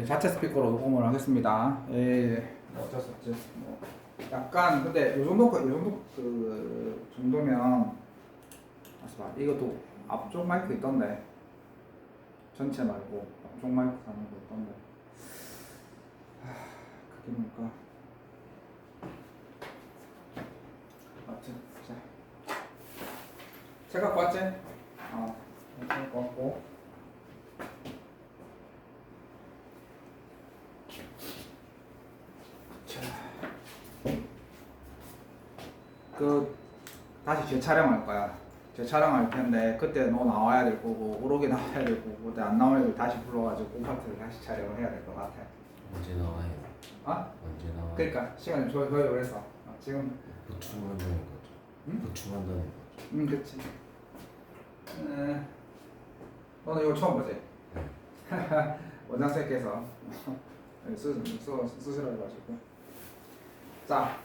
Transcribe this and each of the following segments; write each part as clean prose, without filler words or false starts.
자체 스피커로 녹음을 하겠습니다. 어쩔 수 없지. 뭐 약간 근데 요 정도 그 정도면 봐. 이것도 앞쪽 마이크 있던데 전체 말고 앞쪽 마이크 사는 거 있던데. 그게 뭘까? 아무튼 자, 책 갖고 왔지? 책 갖고 왔고. 다시 재촬영할 거야. 재촬영할 텐데 그때 너 나와야 될 거고 오록이 나와야 될 거고 그때 안 나오는 애들 다시 불러가지고 그 파트를 다시 촬영을 해야 될 것 같아. 언제 나와요? 언제 나와요? 그러니까 시간이 저희 그래서 지금 보충한다는 거죠. 응? 보충한다는 거죠. 그렇지. 너는 이거 처음 보지? 원장님께서 쓰시라고 해가지고. 자,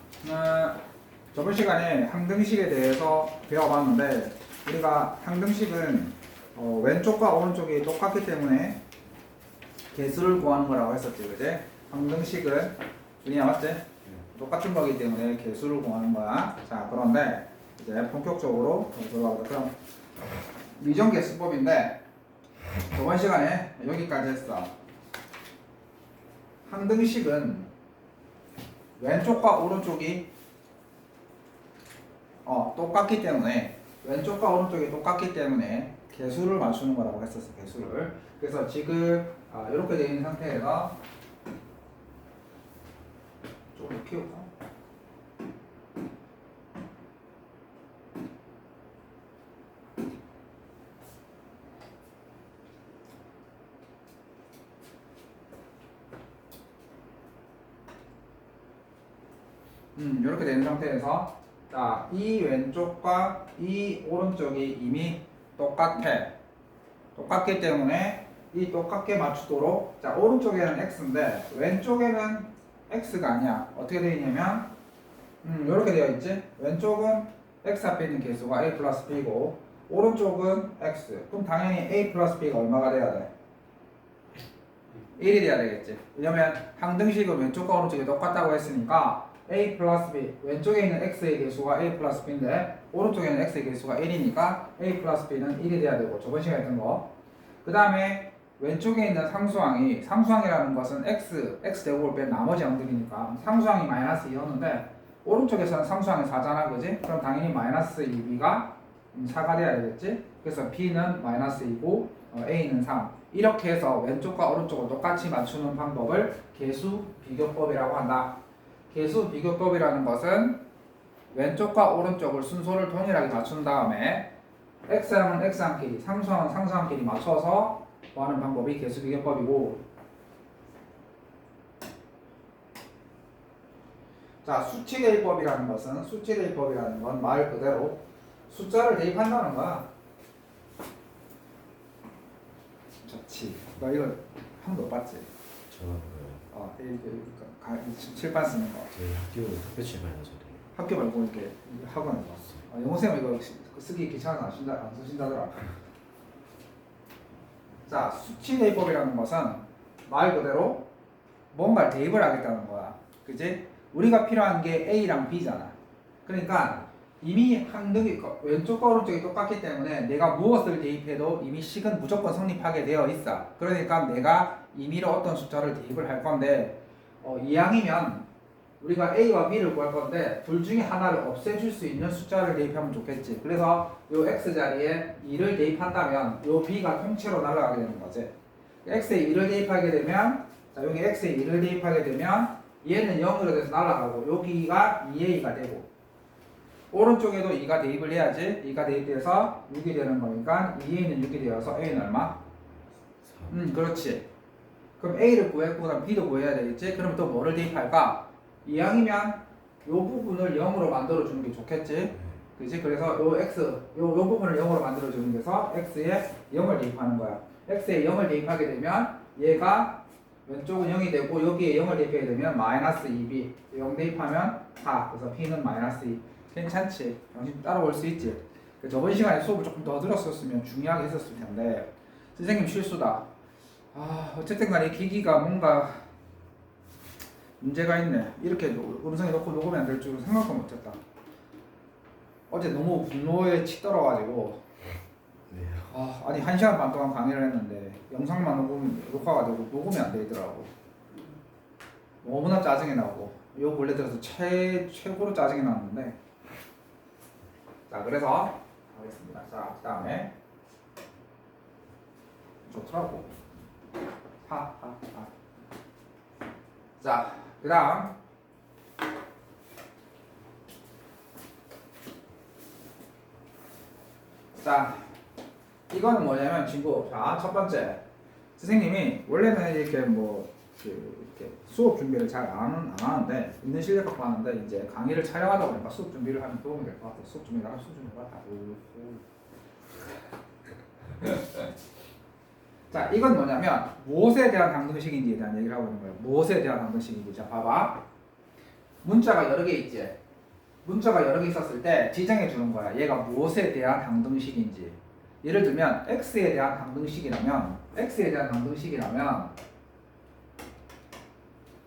저번 시간에 항등식에 대해서 배워봤는데 우리가 항등식은 왼쪽과 오른쪽이 똑같기 때문에 개수를 구하는 거라고 했었지, 그지? 항등식은 준이야 맞지? 똑같은 거기 때문에 개수를 구하는 거야. 자, 그런데 이제 본격적으로 들어가보자. 그럼 미정계수법인데 저번 시간에 여기까지 했어. 항등식은 왼쪽과 오른쪽이 똑같기 때문에 왼쪽과 오른쪽이 똑같기 때문에 개수를 맞추는 거라고 했었어. 개수를. 그래서 지금 이렇게 되어 있는 상태에서 조금 키울까? 이렇게 되는 상태에서 자, 이 왼쪽과 이 오른쪽이 이미 똑같아. 똑같기 때문에 이 똑같게 맞추도록 자, 오른쪽에는 x인데 왼쪽에는 x가 아니야. 어떻게 되어 있냐면 이렇게 되어 있지. 왼쪽은 x 앞에 있는 개수가 a 플러스 b고 오른쪽은 x. 그럼 당연히 a 플러스 b가 얼마가 돼야 돼? 1이 돼야 되겠지. 왜냐면 항등식은 왼쪽과 오른쪽이 똑같다고 했으니까 a 플러스 b 왼쪽에 있는 x의 개수가 a 플러스 b인데 오른쪽에 있는 x의 개수가 1이니까 a 플러스 b는 1이 돼야 되고 저번 시간에 했던 거. 그 다음에 왼쪽에 있는 상수항이라는 것은 x 제곱을 뺀 나머지 항들이니까 상수항이 마이너스 2였는데 오른쪽에서는 상수항이 4잖아, 그지? 그럼 당연히 마이너스 2b가 4가 돼야 되겠지? 그래서 b는 마이너스 2고 a는 3. 이렇게 해서 왼쪽과 오른쪽을 똑같이 맞추는 방법을 개수 비교법이라고 한다. 개수 비교법이라는 것은 왼쪽과 오른쪽을 순서를 동일하게 맞춘 다음에 x항은 x항끼리, 상수항은 상수항끼리 맞춰서 구하는 방법이 개수 비교법이고, 자, 수치 대입법이라는 건 말 그대로 숫자를 대입한다는 거야. 좋지. 너 이거 한 번 봤지? 저는 칠판 쓰는 거. 저희 학교 학교 출발해서 저래요. 학교 말고 이렇게 학원에 봤어. 영어쌤 이거 쓰기 귀찮아서 안 쓰신다더라. 자, 수치 대입법이라는 것은 말 그대로 뭔가를 대입을 하겠다는 거야. 그지? 우리가 필요한 게 A랑 B잖아. 그러니까 이미 항등이 왼쪽과 오른쪽이 똑같기 때문에 내가 무엇을 대입해도 이미 식은 무조건 성립하게 되어 있어. 그러니까 내가 임의로 어떤 숫자를 대입을 할 건데 이항이면 우리가 A와 B를 구할 건데 둘 중에 하나를 없애줄 수 있는 숫자를 대입하면 좋겠지. 그래서 요 X 자리에 2를 대입한다면 요 B가 통째로 날아가게 되는 거지. X에 2를 대입하게 되면 자, 여기 X에 2를 대입하게 되면 얘는 0으로 돼서 날아가고 여기가 2A가 되고 오른쪽에도 2가 대입을 해야지. 2가 대입돼서 6이 되는 거니까 2A는 6이 되어서 A는 얼마? 3. 그렇지. 그럼 A를 구했고 그다음 B도 구해야 되겠지. 그럼 또 뭐를 대입할까? 이항이면 요 부분을 0으로 만들어 주는 게 좋겠지. 그렇지? 그래서 요 x 요 부분을 0으로 만들어 주는 데서 x에 0을 대입하는 거야. x에 0을 대입하게 되면 얘가 왼쪽은 0이 되고 여기에 0을 대입하게 되면 마이너스 2b 0 대입하면 4. 그래서 p는 마이너스 2. 괜찮지? 당신 따라올 수 있지? 저번 시간에 수업을 조금 더 들었었으면 중요하게 했었을 텐데 선생님 실수다. 어쨌든 간에 이 기기가 뭔가 문제가 있네. 이렇게 음성에 넣고 녹으면 안 될 줄은 생각도 못했다. 어제 너무 분노에 치떨어가지고 네. 아니 1시간 반 동안 강의를 했는데 영상만 녹화가 되고 녹음이 안 되더라고. 너무나 짜증이 나고 요 근래 들어서 최고로 짜증이 났는데 자 그래서 하겠습니다. 자 그 다음에 좋더라고. 자 그 다음 자 이거는 뭐냐면 친구 자 첫 번째 선생님이 원래는 이렇게 이렇게 수업 준비를 잘 안 하는데 있는 실력 갖고 하는데 이제 강의를 촬영하다 보니까 수업 준비를 하면 도움이 될 것 같아. 수업 준비를 하면 수업 준비가 다 자 이건 뭐냐면 무엇에 대한 방정식인지에 대한 얘기를 하고 있는 거예요. 무엇에 대한 방정식인지. 자 봐봐. 문자가 여러 개 있지. 문자가 여러 개 있었을 때 지정해 주는 거야. 얘가 무엇에 대한 방정식인지. 예를 들면 x에 대한 방정식이라면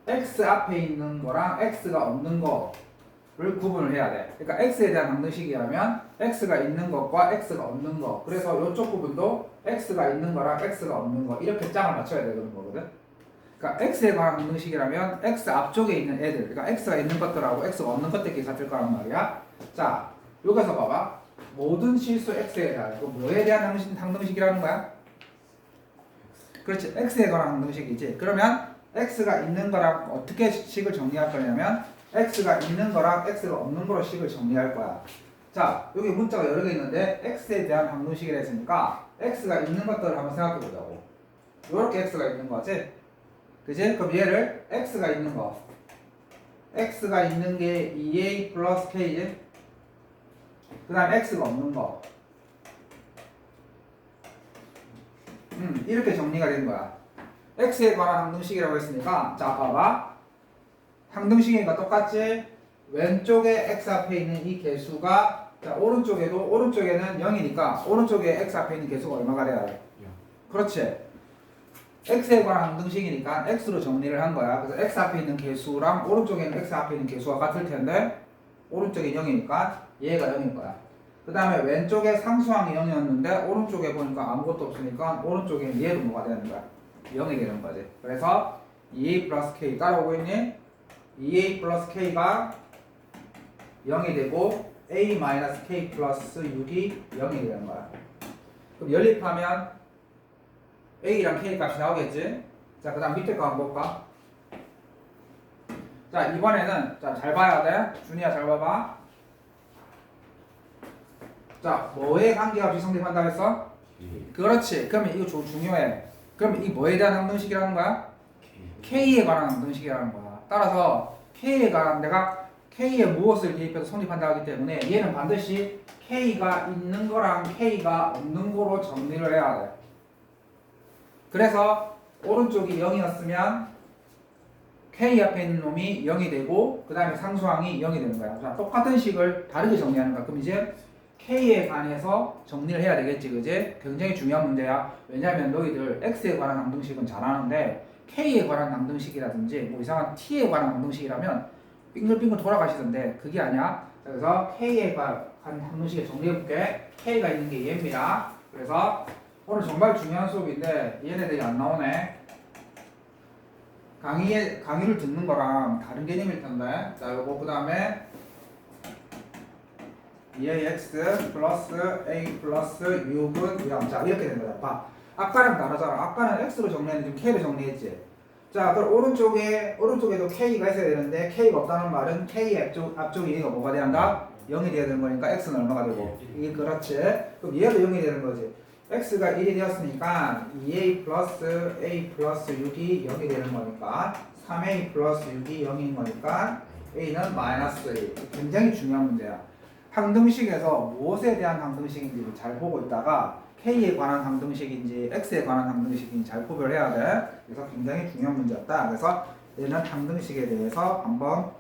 x 앞에 있는 거랑 x가 없는 거를 구분을 해야 돼. 그러니까 x에 대한 방정식이라면 x가 있는 것과 x가 없는 거. 그래서 이쪽 부분도 x가 있는 거랑 x가 없는 거 이렇게 짝을 맞춰야 되는 거거든. 그러니까 x에 관한 방정식이라면 x 앞쪽에 있는 애들, 그러니까 x가 있는 것들하고 x가 없는 것들끼리 같을 거란 말이야. 자, 여기서 봐봐. 모든 실수 x에 대한 이거 뭐에 대한 방정식이라는 거야? 그렇지, x에 관한 방정식이지. 그러면 x가 있는 거랑 어떻게 식을 정리할 거냐면 x가 있는 거랑 x가 없는 거로 식을 정리할 거야. 자, 여기 문자가 여러 개 있는데 x에 대한 방정식이라 했으니까 x가 있는 것들을 한번 생각해 보자고. 이렇게 x가 있는 거지. 그지? 그럼 얘를 x가 있는 거. x가 있는 게 2a 플러스 k지. 그 다음 x가 없는 거. 이렇게 정리가 된 거야. x에 관한 항등식이라고 했으니까 자 봐봐. 항등식이니까 똑같지? 왼쪽에 x 앞에 있는 이 개수가 자 오른쪽에는 0이니까 오른쪽에 x 앞에 있는 개수가 얼마가 돼야 돼? 그렇지. x에 관한 항등식이니까 x로 정리를 한 거야. 그래서 x 앞에 있는 개수랑 오른쪽에는 x 앞에 있는 개수가 같을 텐데 오른쪽이 0이니까 얘가 0일 거야. 그 다음에 왼쪽에 상수항이 0이었는데 오른쪽에 보니까 아무것도 없으니까 오른쪽에 얘도 뭐가 되는 거야? 0이 되는 거지. 그래서 2a 플러스 k 따라오고 있니? 2a 플러스 k가 0이 되고 a 마이너스 k 플러스 6이 0이 되는 거야. 그럼 연립하면 a랑 k 값이 나오겠지? 자, 그 다음 밑에 거 한번 볼까? 자, 이번에는 자, 잘 봐야 돼. 준이야, 잘 봐봐. 자, 뭐에 관계없이 성립한다고 했어? 그렇지. 그러면 이거 중요해. 그러면 이 뭐에 대한 항등식이라는 거야? K에 관한 항등식이라는 거야. 따라서 K에 관한 내가 K에 무엇을 대입해서 성립한다 하기 때문에 얘는 반드시 K가 있는 거랑 K가 없는 거로 정리를 해야 돼. 그래서 오른쪽이 0이었으면 K 앞에 있는 놈이 0이 되고 그 다음에 상수항이 0이 되는 거야. 자, 똑같은 식을 다르게 정리하는 거야. 그럼 이제 K에 관해서 정리를 해야 되겠지, 그지? 굉장히 중요한 문제야. 왜냐면 너희들 X에 관한 항등식은 잘하는데 K에 관한 항등식이라든지 뭐 이상한 T에 관한 항등식이라면 빙글빙글 돌아가시던데 그게 아니야. 그래서 K에 관한 항등식을 정리해볼게. K가 있는 게 얘입니다. 그래서 오늘 정말 중요한 수업인데 얘네들이 안 나오네. 강의를 듣는 거랑 다른 개념일 텐데. 자, 요거 그 다음에 2ax 플러스 a 플러스 6은 0. 자, 이렇게 된 거야. 봐. 아까랑 다르잖아. 아까는 x로 정리했는데 지금 k로 정리했지. 자, 그럼 오른쪽에도 k가 있어야 되는데 k가 없다는 말은 k 앞쪽에 얘가 뭐가 돼야 한다? 0이 돼야 되는 거니까 x는 얼마가 되고? 이게 그렇지. 그럼 얘도 0이 되는 거지. x가 1이 되었으니까 2a 플러스 a 플러스 6이 0이 되는 거니까 3a 플러스 6이 0인 거니까 a는 마이너스 1. 굉장히 중요한 문제야. 항등식에서 무엇에 대한 항등식인지를 잘 보고 있다가 K에 관한 항등식인지 X에 관한 항등식인지 잘 구별해야 돼. 그래서 굉장히 중요한 문제였다. 그래서 얘는 항등식에 대해서 한번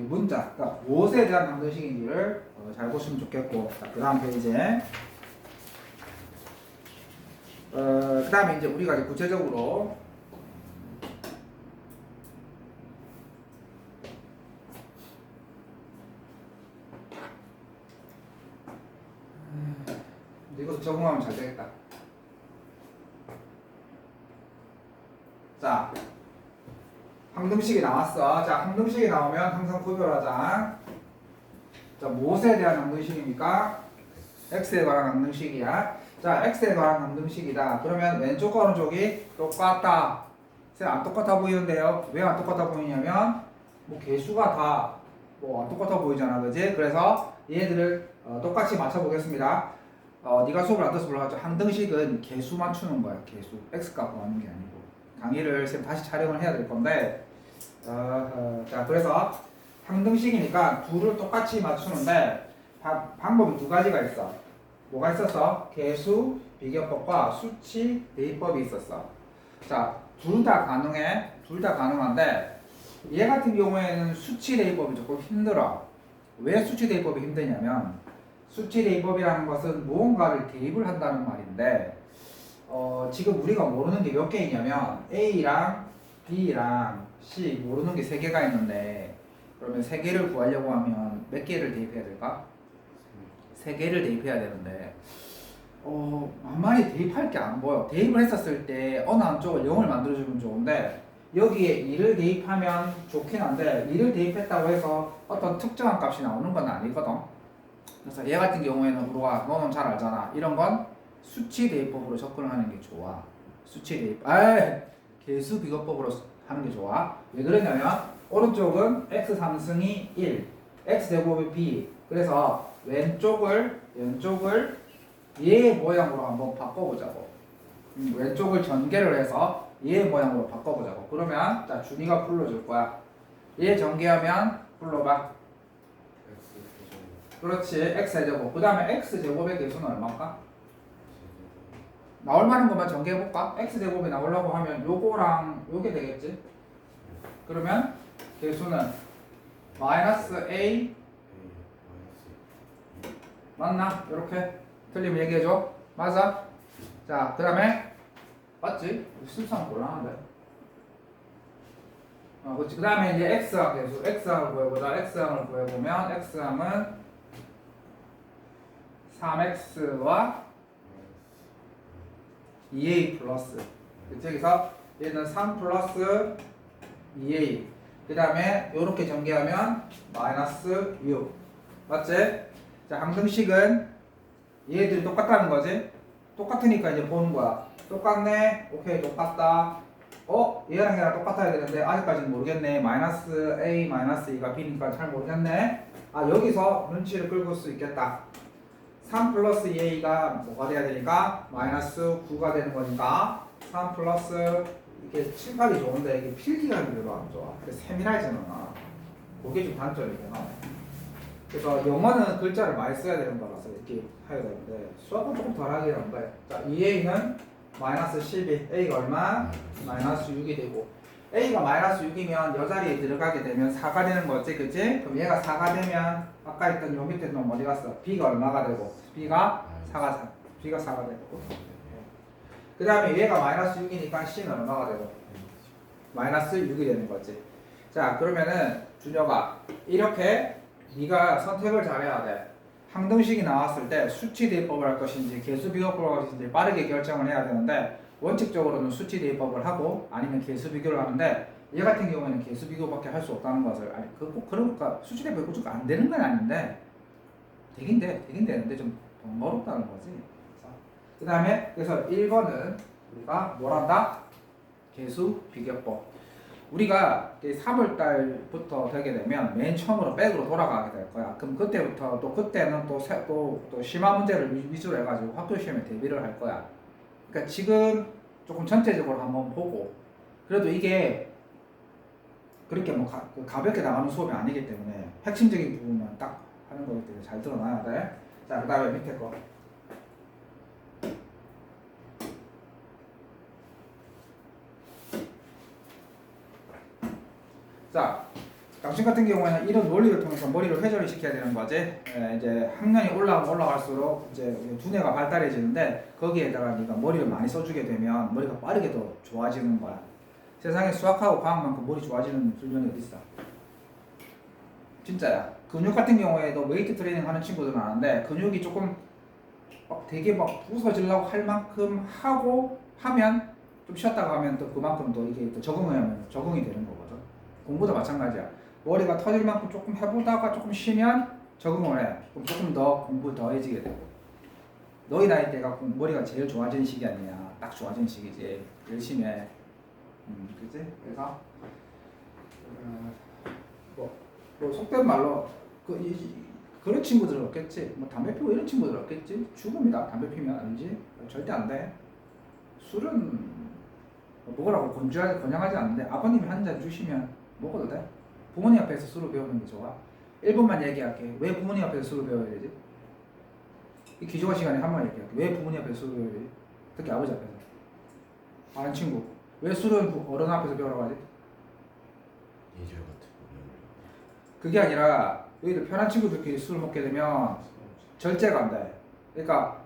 문자, 그러니까 무엇에 대한 항등식인지를 잘 보시면 좋겠고. 자, 그 다음 페이지에 그 다음에 이제 우리가 이제 구체적으로 이것도 적응하면 잘 되겠다. 자, 항등식이 나왔어. 자, 항등식이 나오면 항상 구별하자. 자, 무엇에 대한 항등식입니까? x에 관한 항등식이야. 자, x에 관한 항등식이다. 그러면 왼쪽과 오른쪽이 똑같다. 안 똑같아 보이는데요. 왜 안 똑같아 보이냐면 뭐 개수가 다 뭐 안 똑같아 보이잖아, 그지? 그래서 얘들을 똑같이 맞춰보겠습니다. 네가 수업을 안 들어서 몰라가지고 항등식은 개수 맞추는 거야. 개수. x 값 구하는 게 아니고. 강의를 쌤 다시 촬영을 해야 될 건데 자, 그래서 항등식이니까 둘을 똑같이 맞추는데 방법이 두 가지가 있어. 뭐가 있었어? 개수 비교법과 수치 대입법이 있었어. 자, 둘 다 가능해. 둘 다 가능한데 얘 같은 경우에는 수치 대입법이 조금 힘들어. 왜 수치 대입법이 힘드냐면 수치 대입법이라는 것은 무언가를 대입을 한다는 말인데 지금 우리가 모르는 게 몇 개 있냐면 A랑 B랑 C 모르는 게 세 개가 있는데 그러면 세 개를 구하려고 하면 몇 개를 대입해야 될까? 세 개를 대입해야 되는데 만만히 대입할 게 안 보여. 대입을 했었을 때 어느 한쪽을 0을 만들어주면 좋은데 여기에 2를 대입하면 좋긴 한데 2를 대입했다고 해서 어떤 특정한 값이 나오는 건 아니거든. 그래서 얘 같은 경우에는 우리가 너는 잘 알잖아. 이런 건 수치 대입법으로 접근을 하는 게 좋아. 수치 대입. 개수 비교법으로 하는 게 좋아. 왜 그러냐면 오른쪽은 x 3승이 1, x 제곱이 b. 그래서 왼쪽을 얘 모양으로 한번 바꿔보자고. 왼쪽을 전개를 해서 얘 모양으로 바꿔보자고. 그러면 자 준이가 불러줄 거야. 얘 전개하면 불러봐. 그렇지. x제곱. 그 다음에 x제곱의 개수는 얼마일까? 나올 만한 것만 전개해볼까? x제곱이 나오려고 하면 요거랑 요게 되겠지? 그러면 개수는 마이너스 a 맞나? 이렇게 틀리면 얘기해줘. 맞아? 자, 그 다음에 맞지? 수상 곤란한데. 그렇지. 그 다음에 이제 x항 개수. x항을 구해보자. x항을 구해보면 x항은 3x와 2a 플러스. 여기서 얘는 3 플러스 2a. 그 다음에 이렇게 전개하면 마이너스 6. 맞지? 자, 항등식은 얘들이 똑같다는 거지? 똑같으니까 이제 보는 거야. 똑같네? 오케이, 똑같다. 얘랑 얘랑 똑같아야 되는데 아직까지는 모르겠네. 마이너스 a 마이너스 2가 b니까 잘 모르겠네. 여기서 눈치를 끌고 수 있겠다. 3 플러스 2a가 뭐가 돼야 되니까 마이너스 9가 되는 거니까 3 플러스 이게 칠판이 좋은데 이게 필기감이 별로 안 좋아. 세밀하지는 않아. 그게 좀 단점이잖아. 그래서 영어는 글자를 많이 써야 되는 거라서 이렇게 해야 되는데 수학은 조금 덜 하긴 한데 자 2a는 마이너스 12 a가 얼마? 마이너스 6이 되고 a가 마이너스 6이면 여 자리에 들어가게 되면 4가 되는 거지, 그치? 그럼 얘가 4가 되면 아까 있던 요 밑에 놈 어디 갔어? b가 얼마가 되고 b가 4가 되고 그 다음에 얘가 마이너스 6이니까 c는 얼마가 되고 마이너스 6이 되는 거지. 자, 그러면은 준혁아 이렇게 네가 선택을 잘해야 돼. 항등식이 나왔을 때 수치 대입법을 할 것인지 개수 비교법을 할 것인지 빠르게 결정을 해야 되는데 원칙적으로는 수치 대입법을 하고 아니면 개수 비교를 하는데 얘 같은 경우에는 개수 비교밖에 할 수 없다는 것을 그러니까 수치 대입법이 꼭 안 되는 건 아닌데 되긴 되는데 좀 번거롭다는 거지. 그 다음에 그래서 1번은 우리가 뭘 한다? 개수 비교법. 우리가 3월달부터 되게 되면 맨 처음으로 백으로 돌아가게 될 거야. 그럼 그때부터 또 그때는 또 심화 문제를 위주로 해가지고 학교 시험에 대비를 할 거야. 그러니까 지금 조금 전체적으로 한번 보고 그래도 이게 그렇게 뭐 가볍게 나가는 수업이 아니기 때문에 핵심적인 부분만 딱 하는 거기 때문에 잘 들어놔야 돼. 자, 그 다음에 밑에 거. 자, 당신 같은 경우에는 이런 원리를 통해서 머리를 회전을 시켜야 되는 거지. 이제 학년이 올라가면 올라갈수록 이제 두뇌가 발달해지는데 거기에다가 네가 머리를 많이 써주게 되면 머리가 빠르게 더 좋아지는 거야. 세상에 수학하고 과학만큼 머리 좋아지는 훈련이 어디 있어? 진짜야. 근육 같은 경우에도 웨이트 트레이닝 하는 친구들은 아는데 근육이 조금 막 되게 막 부서지려고 할 만큼 하고 하면 좀 쉬었다가 하면 또 그만큼 또 이게 또 적응이 되는 거거든. 공부도 마찬가지야. 머리가 터질 만큼 조금 해보다가 조금 쉬면 적응을 해. 그럼 조금 더 공부 더 해지게 되고. 너희 나이 때가 머리가 제일 좋아지는 시기 아니냐. 딱 좋아지는 시기지. 열심히 해. 그치? 그래서 뭐 속된 말로 그런 친구들은 없겠지. 뭐 담배 피우고 이런 친구들은 없겠지. 죽음이다. 담배 피우면 아니지. 절대 안 돼. 술은 먹으라고 권장하지 않는데 아버님이 한 잔 주시면 먹어도 돼. 부모님 앞에서 술을 배우는 게 좋아. 1분만 얘기할게. 왜 부모님 앞에서 술을 배워야 되지? 이 기조화 시간에 한 번 얘기할게. 왜 부모님 앞에서 술을 배워야 되지? 특히 아버지 앞에서. 아는 친구. 왜 술은 어른 앞에서 배우라고 하지? 예절 같은 거. 그게 아니라 너희들 편한 친구들끼리 술을 먹게 되면 절제가 안 돼. 그러니까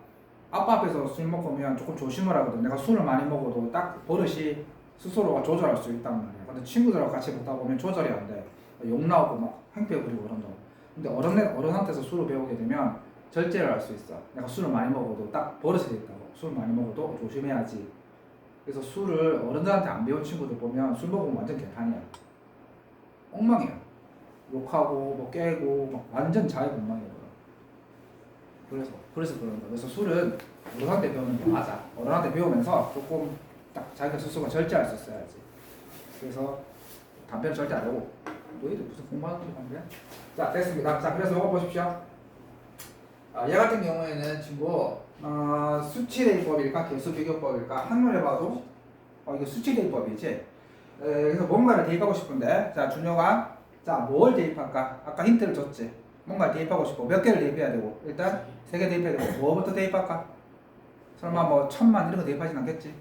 아빠 앞에서 술 먹으면 조금 조심을 하거든. 내가 술을 많이 먹어도 딱 버릇이 스스로가 조절할 수 있단 말이야. 근데 친구들하고 같이 먹다 보면 조절이 안 돼. 욕 나오고 막 행패 부리고 그런다고. 근데 어른한테서 술을 배우게 되면 절제를 할 수 있어. 내가 술을 많이 먹어도 딱 버릇이 돼 있다고. 술 많이 먹어도 조심해야지. 그래서 술을 어른들한테 안 배운 친구들 보면 술 먹으면 완전 개판이야. 엉망이야. 욕하고 뭐 깨고 막 완전 자유분방이거든. 그래서 그런 거야. 그래서 술은 어른한테 배우는 게 맞아. 어른한테 배우면서 조금 딱 자기가 스스로가 절제할 수 있어야지. 그래서 담배는 절대 안 하고. 너희들 무슨 공부하는 게 담배야? 자, 됐습니다. 자, 그래서 이거 보십시오. 얘 같은 경우에는 친구 수치대입법일까 개수비교법일까 한눈에 봐도 이게 수치대입법이지. 그래서 뭔가를 대입하고 싶은데 자 준혁아 자 뭘 대입할까? 아까 힌트를 줬지. 뭔가 대입하고 싶어. 몇 개를 대입해야 되고 일단 3개 대입해야 되고 뭐부터 대입할까? 설마 뭐 1000만 이런 거 대입하진 않겠지?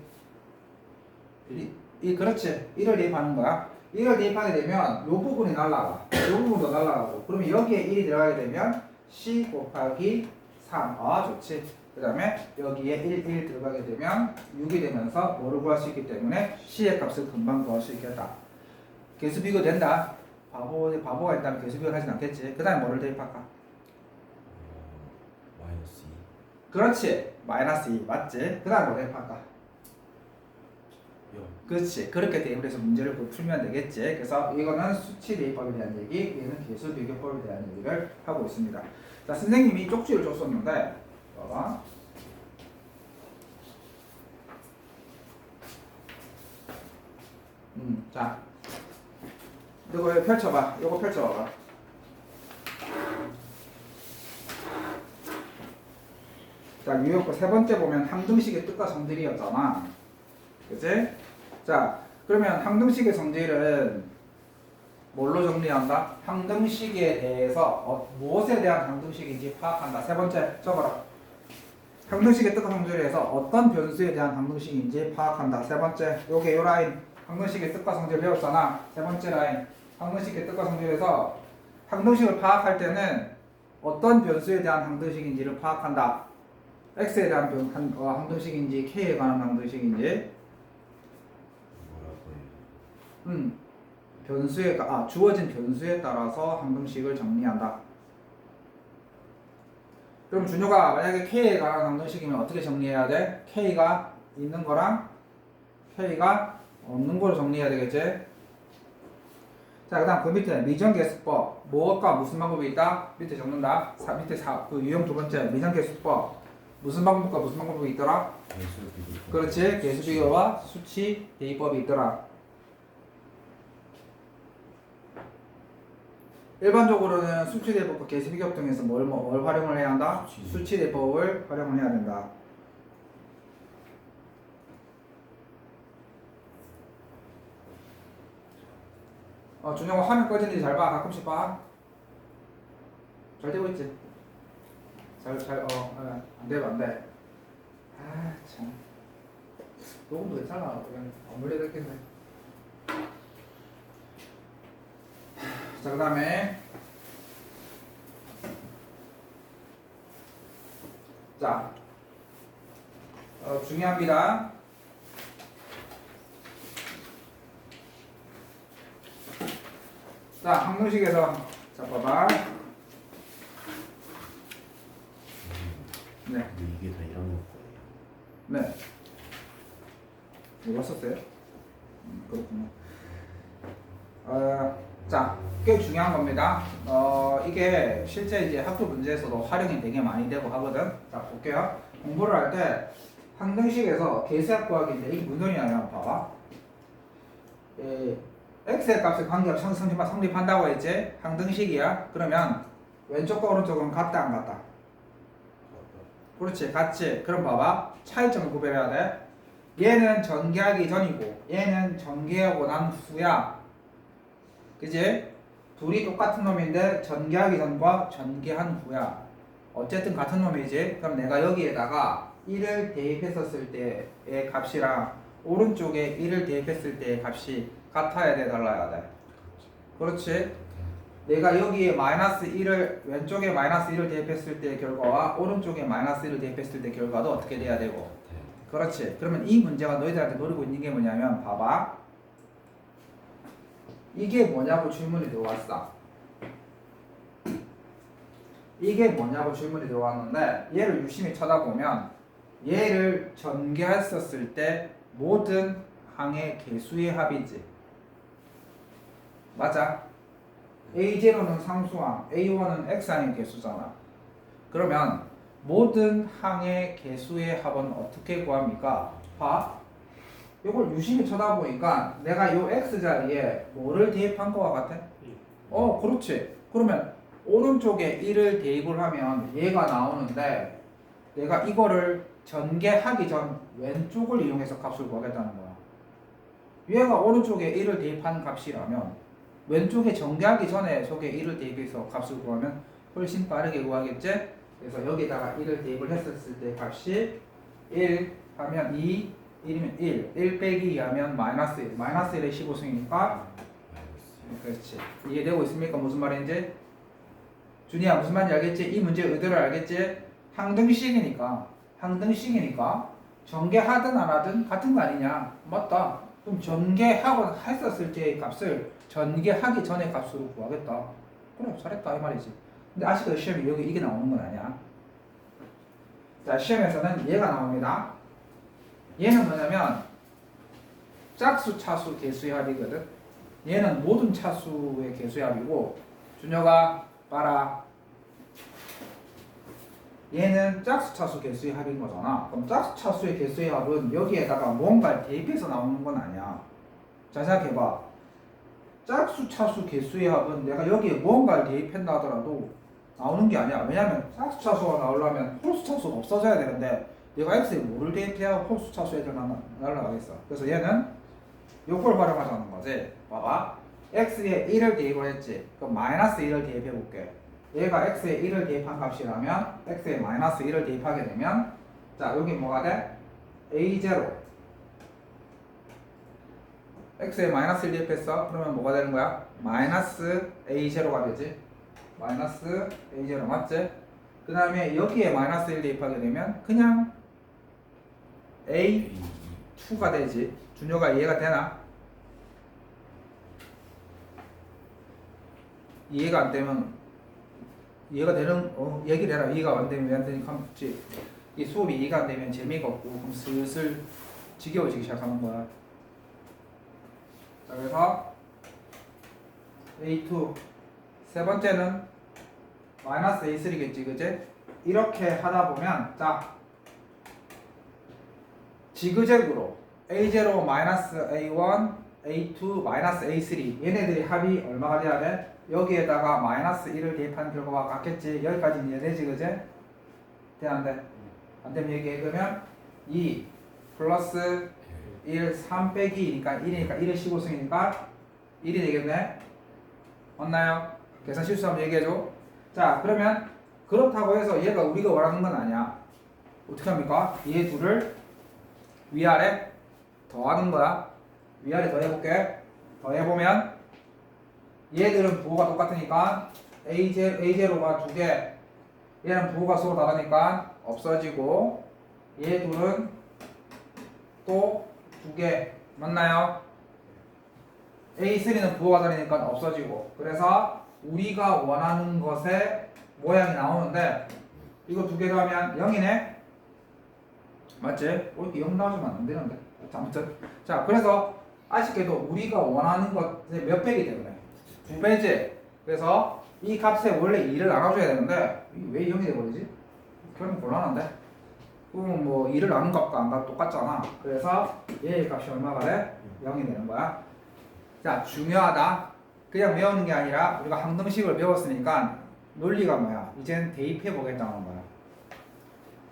그렇지. 1을 대입하는 거야. 1을 대입하게 되면 요 부분이 날라가. 요 부분도 날라가고 그러면 여기에 1이 들어가게 되면 C 곱하기 3. 좋지. 그 다음에 여기에 1 들어가게 되면 6이 되면서 뭐를 구할 수 있기 때문에 C의 값을 금방 구할 수 있겠다. 개수 비교 된다. 바보가 있다면 개수 비교를 하진 않겠지. 그 다음에 뭐를 대입할까? 마이너스 2. 그렇지. 마이너스 2 맞지? 그 다음에 뭐 대입할까? 0. 그렇지. 그렇게 대입을 해서 문제를 풀면 되겠지. 그래서 이거는 수치 대입법에 대한 얘기, 얘는 개수 비교법에 대한 얘기를 하고 있습니다. 자, 선생님이 쪽지를 줬었는데, 봐봐. 자, 이거 펼쳐봐. 이거 펼쳐봐봐. 자, 유효과 세 번째 보면 항등식의 뜻과 성질이었잖아. 그치? 자, 그러면 항등식의 성질은 뭘로 정리한다? 항등식에 대해서 무엇에 대한 항등식인지 파악한다. 세 번째 적어라. 항등식의 뜻과 성질에 대해서 어떤 변수에 대한 항등식인지 파악한다. 세 번째, 요게 요 라인 항등식의 뜻과 성질 배웠잖아. 세 번째 라인 항등식의 뜻과 성질에서 항등식을 파악할 때는 어떤 변수에 대한 항등식인지를 파악한다. x에 대한 항등식인지 k에 관한 항등식인지 뭐라고요? 주어진 변수에 따라서 항등식을 정리한다. 그럼 준효가 만약에 k에 관한 항등식이면 어떻게 정리해야 돼? k가 있는 거랑 k가 없는 거로 정리해야 되겠지? 자, 그 다음 그 밑에 미정계수법 무엇과 무슨 방법이 있다? 밑에 적는다. 그 유형 두 번째 미정계수법 무슨 방법과 무슨 방법이 있더라? 개수 비교. 그렇지. 개수비교와 수치 대입법이 있더라. 일반적으로는 수치대법과 개수비교 등에서 뭘 활용을 해야 한다? 수치대법을 활용을 해야 된다. 준영아 화면 꺼지는지 잘 봐. 가끔씩 봐. 잘 되고 있지? 안 되면 안 돼. 참. 녹음도 괜찮아. 그냥 안 물려도 됐겠네. 자, 그 다음에 자, 중요합니다. 자, 항공식에서 자, 봐봐. 네, 근데 이게 다 1학년 거예요. 네. 몰랐었어요? 그렇군요. 자, 꽤 중요한 겁니다. 이게 실제 이제 학교 문제에서도 활용이 되게 많이 되고 하거든. 자, 볼게요. 공부를 할 때 항등식에서 계수합 구하기인데 이게 무슨 소리냐면 봐봐. x의 값에 관계없이 성립한다고 했지? 항등식이야. 그러면 왼쪽과 오른쪽은 같다 안 같다? 그렇지, 같지. 그럼 봐봐. 차이점을 구별해야 돼. 얘는 전개하기 전이고 얘는 전개하고 난 후야. 그지? 둘이 똑같은 놈인데 전개하기 전과 전개한 후야. 어쨌든 같은 놈이지. 그럼 내가 여기에다가 1을 대입했었을 때의 값이랑 오른쪽에 1을 대입했을 때의 값이 같아야 돼, 달라야 돼? 그렇지? 내가 여기에 마이너스 1을 왼쪽에 마이너스 1을 대입했을 때의 결과와 오른쪽에 마이너스 1을 대입했을 때의 결과도 어떻게 돼야 되고? 그렇지. 그러면 이 문제가 너희들한테 노리고 있는 게 뭐냐면 봐봐. 이게 뭐냐고 질문이 들어왔어. 이게 뭐냐고 질문이 들어왔는데 얘를 유심히 쳐다보면 얘를 전개했었을 때 모든 항의 개수의 합이지. 맞아? A0는 상수항, A1은 X항의 개수잖아. 그러면 모든 항의 개수의 합은 어떻게 구합니까? 봐. 이걸 유심히 쳐다보니까 내가 이 X자리에 뭐를 대입한 거와 같아? 그렇지. 그러면 오른쪽에 1을 대입을 하면 얘가 나오는데 내가 이거를 전개하기 전 왼쪽을 이용해서 값을 구하겠다는 거야. 얘가 오른쪽에 1을 대입한 값이라면 왼쪽에 전개하기 전에 속에 1을 대입해서 값을 구하면 훨씬 빠르게 구하겠지? 그래서 여기다가 1을 대입을 했었을 때 값이 1 하면 2, 1이면 1 빼기 2 하면 마이너스 1, 마이너스 1의 15승이니까 그렇지. 이해되고 있습니까? 무슨 말인지? 준이야, 무슨 말인지 알겠지? 이 문제 의도를 알겠지? 항등식이니까 전개하든 안 하든 같은 거 아니냐? 맞다. 그럼 전개하고 했었을 때의 값을 전개하기 전의 값으로 구하겠다. 그래, 잘했다 이 말이지. 근데 아직도 시험에 여기 이게 나오는 건 아니야. 자, 시험에서는 얘가 나옵니다. 얘는 뭐냐면 짝수, 차수, 개수의 합이거든. 얘는 모든 차수의 개수의 합이고, 준혁아 봐라. 얘는 짝수, 차수, 개수의 합인 거잖아. 그럼 짝수, 차수의 개수의 합은 여기에다가 뭔가를 대입해서 나오는 건 아니야. 자, 생각해봐. 짝수, 차수, 개수의 합은 내가 여기에 뭔가를 대입한다 하더라도 나오는 게 아니야. 왜냐면 짝수, 차수가 나오려면 홀수, 차수가 없어져야 되는데 내가 x에 뭐를 대입해야 홀수, 차수 애들 날라가겠어. 그래서 얘는 요걸 활용하자는 거지. 봐봐. x에 1을 대입을 했지. 그럼 마이너스 1을 대입해 볼게. 얘가 x에 1을 대입한 값이라면 x에 마이너스 1을 대입하게 되면 자, 여기 뭐가 돼? a0 x에 마이너스 1 대입했어. 그러면 뭐가 되는 거야? 마이너스 a0가 되지. 마이너스 a0 맞지? 그 다음에 여기에 마이너스 1 대입하게 되면 그냥 a2가 되지. 준혁아 이해가 되나? 이해가 안 되면 이해가 되는 얘기를 해라. 이해가 안 되면 왜 안 되니까 묻지. 이 수업이 이해가 안 되면 재미가 없고 그럼 슬슬 지겨워지기 시작하는 거야. 자, 그래서 A2 세 번째는 마이너스 A3겠지, 그지? 이렇게 하다 보면 자, 지그재그로 A0 마이너스 A1 A2 마이너스 A3 얘네들이 합이 얼마가 돼야 돼? 여기에다가 마이너스 1을 대입한 결과가 같겠지. 여기까지는 이해되지, 그지? 돼, 안 돼? 안 되면 얘기해. 그러면 2 플러스 1, 3 빼기 2니까 1이니까 1의 15승이니까 1이 되겠네? 맞나요? 계산 실수하면 얘기해줘. 자, 그러면 그렇다고 해서 얘가 우리가 원하는 건 아니야. 어떻게 합니까? 얘 둘을 위아래 더하는 거야. 위아래 더해볼게. 더해보면 얘들은 부호가 똑같으니까 A0가 2개, 얘는 부호가 서로 다르니까 없어지고, 얘 둘은 또 2개. 맞나요? A3는 부호가 다르니까 없어지고. 그래서 우리가 원하는 것의 모양이 나오는데, 이거 2개 더하면 0이네? 맞지? 이렇게 0 나오지면 안 되는데. 자, 아무튼. 자, 그래서 아쉽게도 우리가 원하는 것의 몇 배기 때문에 2배지. 그래서 이 값에 원래 2를 나눠줘야 되는데, 이게 왜 0이 돼버리지? 그러면 곤란한데? 그러면 뭐 2를 나눈 값과 안 값 똑같잖아. 그래서 얘의 값이 얼마가 돼? 0이 되는 거야. 자, 중요하다. 그냥 외우는 게 아니라 우리가 항등식을 배웠으니까 논리가 뭐야? 이젠 대입해 보겠다는 거야.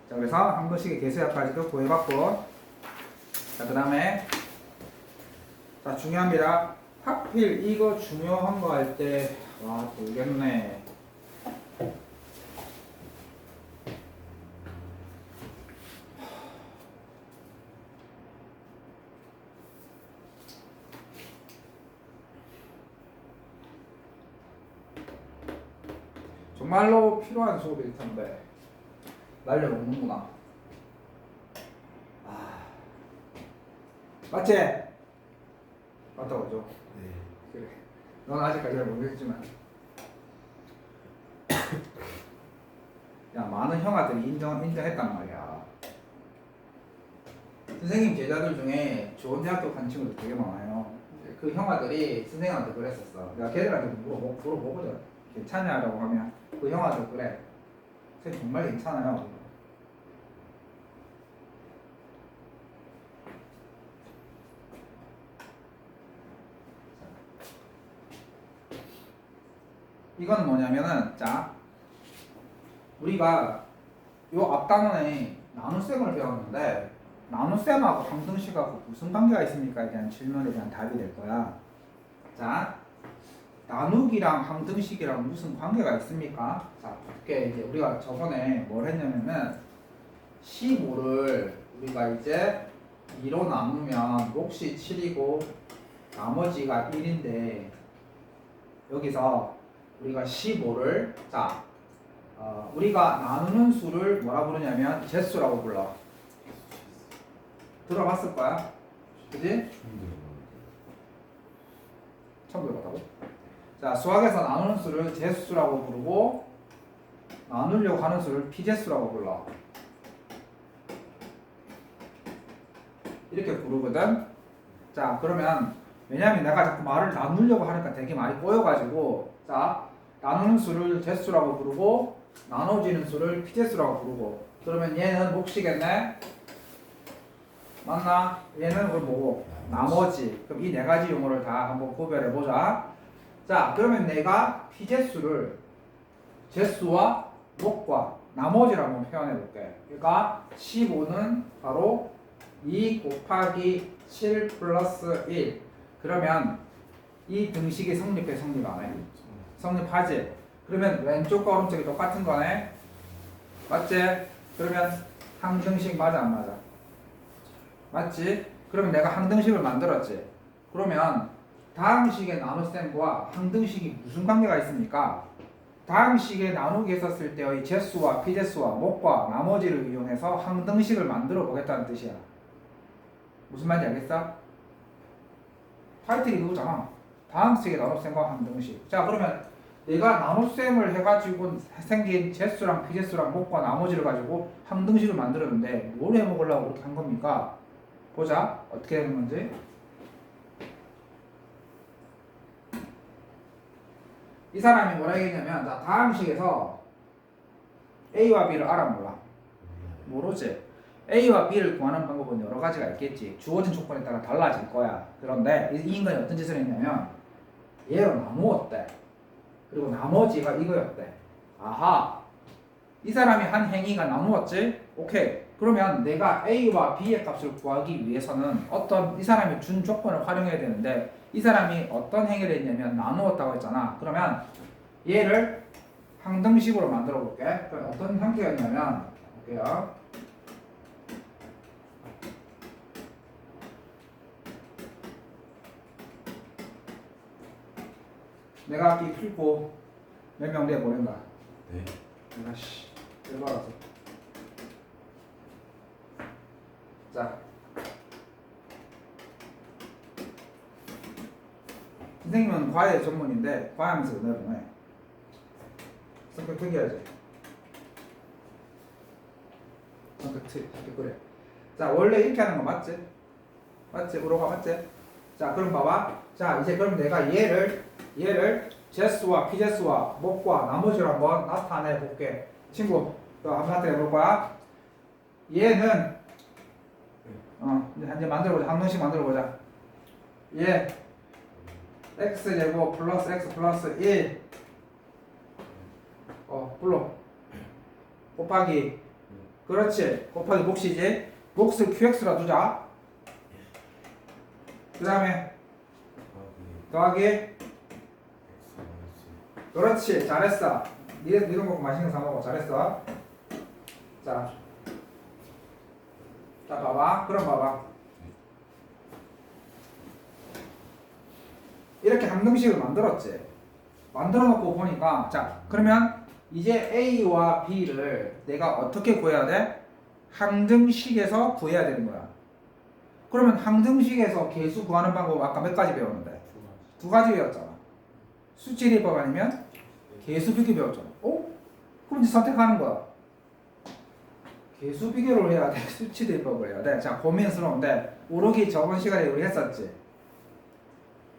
자, 그래서 항등식의 계수약까지도 구해봤고, 자, 그 다음에 자, 중요합니다. 하필 이거 중요한 거 할 때, 와, 모르겠네. 정말로 필요한 수업일 텐데 날려먹는구나. 맞지? 맞다고 하죠? 네. 그래. 넌 아직까지 잘 모르겠지만 야, 많은 형아들이 인정했단 말이야. 선생님 제자들 중에 좋은 대학교 간 친구들 되게 많아요. 그 형아들이 선생님한테 그랬었어. 내가 걔들한테 물어보거든. 괜찮냐라고 하면 그 형아들 그래. 선생님 정말 괜찮아요. 이건 뭐냐면은, 자, 우리가 요 앞단원에 나눗셈을 배웠는데, 나눗셈하고 항등식하고 무슨 관계가 있습니까에 대한 질문에 대한 답이 될 거야. 자, 나누기랑 항등식이랑 무슨 관계가 있습니까? 자, 이렇게 이제 우리가 저번에 뭘 했냐면은 15를 우리가 이제 2로 나누면 몫이 7이고 나머지가 1인데, 여기서 우리가 15를 자, 우리가 나누는 수를 뭐라 부르냐면 제수라고 불러. 들어봤을 거야, 그지? 처음 들어봤다고? 자, 수학에서 나누는 수를 제수라고 부르고 나누려고 하는 수를 피제수라고 불러. 이렇게 부르거든. 자, 그러면 왜냐면 내가 자꾸 말을 나누려고 하니까 되게 많이 꼬여가지고, 자, 나누는 수를 제수라고 부르고 나눠지는 수를 피제수라고 부르고, 그러면 얘는 몫이겠네? 맞나? 얘는 그걸 뭐고? 나머지. 그럼 이 네 가지 용어를 다 한번 구별해 보자. 자, 그러면 내가 피제수를 제수와 몫과 나머지를 한번 표현해 볼게. 그러니까 15는 바로 2 곱하기 7 플러스 1. 그러면 이 등식이 성립해, 성립 안 해? 성립하지? 그러면 왼쪽과 오른쪽이 똑같은 거네? 맞지? 그러면 항등식 맞아, 안 맞아? 맞지? 그러면 내가 항등식을 만들었지? 그러면 다음 식의 나눗셈과 항등식이 무슨 관계가 있습니까? 다음 식의 나누기 했었을 때의 제수와 피제수와 몫과 나머지를 이용해서 항등식을 만들어 보겠다는 뜻이야. 무슨 말인지 알겠어? 타이틀이 그거잖아. 다음 식의 나눗셈과 항등식. 자, 그러면 내가 나눗셈을 해가지고 생긴 제수랑 피제수랑 몫과 나머지를 가지고 항등식을 만들었는데 뭘 해먹으려고 그렇게 한 겁니까? 보자. 어떻게 되는 건지. 이 사람이 뭐라 했냐면, 자, 다음 식에서 A와 B를 알아 몰라? 모르지. A와 B를 구하는 방법은 여러 가지가 있겠지. 주어진 조건에 따라 달라질 거야. 그런데 이 인간이 어떤 짓을 했냐면 얘로 나누었대. 그리고 나머지가 이거였대. 아하. 이 사람이 한 행위가 나누었지? 오케이. 그러면 내가 A와 B의 값을 구하기 위해서는 어떤 이 사람이 준 조건을 활용해야 되는데, 이 사람이 어떤 행위를 했냐면 나누었다고 했잖아. 그러면 얘를 항등식으로 만들어 볼게. 그럼 어떤 형태였냐면, 볼게요. 내가 학기 필고 몇 명 내보낸다. 네. 내가 열받아서. 자, 선생님은 과외 전문인데 과외하면서 은혜를 해. 성격 특이하지. 성격 그래. 자, 원래 이렇게 하는 거 맞지? 맞지? 우로가 맞지? 자, 그럼 봐봐. 자, 이제 그럼 내가 얘를 제수와 피제수와 목과 나머지로 한번 나타내 볼게. 친구, 또 한번 나타내 볼 거야. 얘는 이제 만들어보자. 한 번씩 만들어보자. 얘 x제곱 플러스 x 플러스 1 불러 곱하기 그렇지 곱하기 몫이지 몫을 qx라 두자. 그 다음에 더하기 그렇지 잘했어. 니네 먹고 맛있는 거 사 먹어. 잘했어. 자 봐봐. 그럼 봐봐. 이렇게 함등식을 만들었지. 만들어 놓고 보니까 자 그러면 이제 A와 B를 내가 어떻게 구해야 돼? 함등식에서 구해야 되는 거야. 그러면 함등식에서 계수 구하는 방법 아까 몇 가지 배웠는데? 두 가지 배웠잖아. 수치 대입법 아니면 계수 비교 배웠잖아. 그럼 이제 선택하는 거야. 계수 비교를 해야 돼? 수치 대입법을 해야 돼? 자 고민스러운데 우르기 저번 시간에 우리 했었지.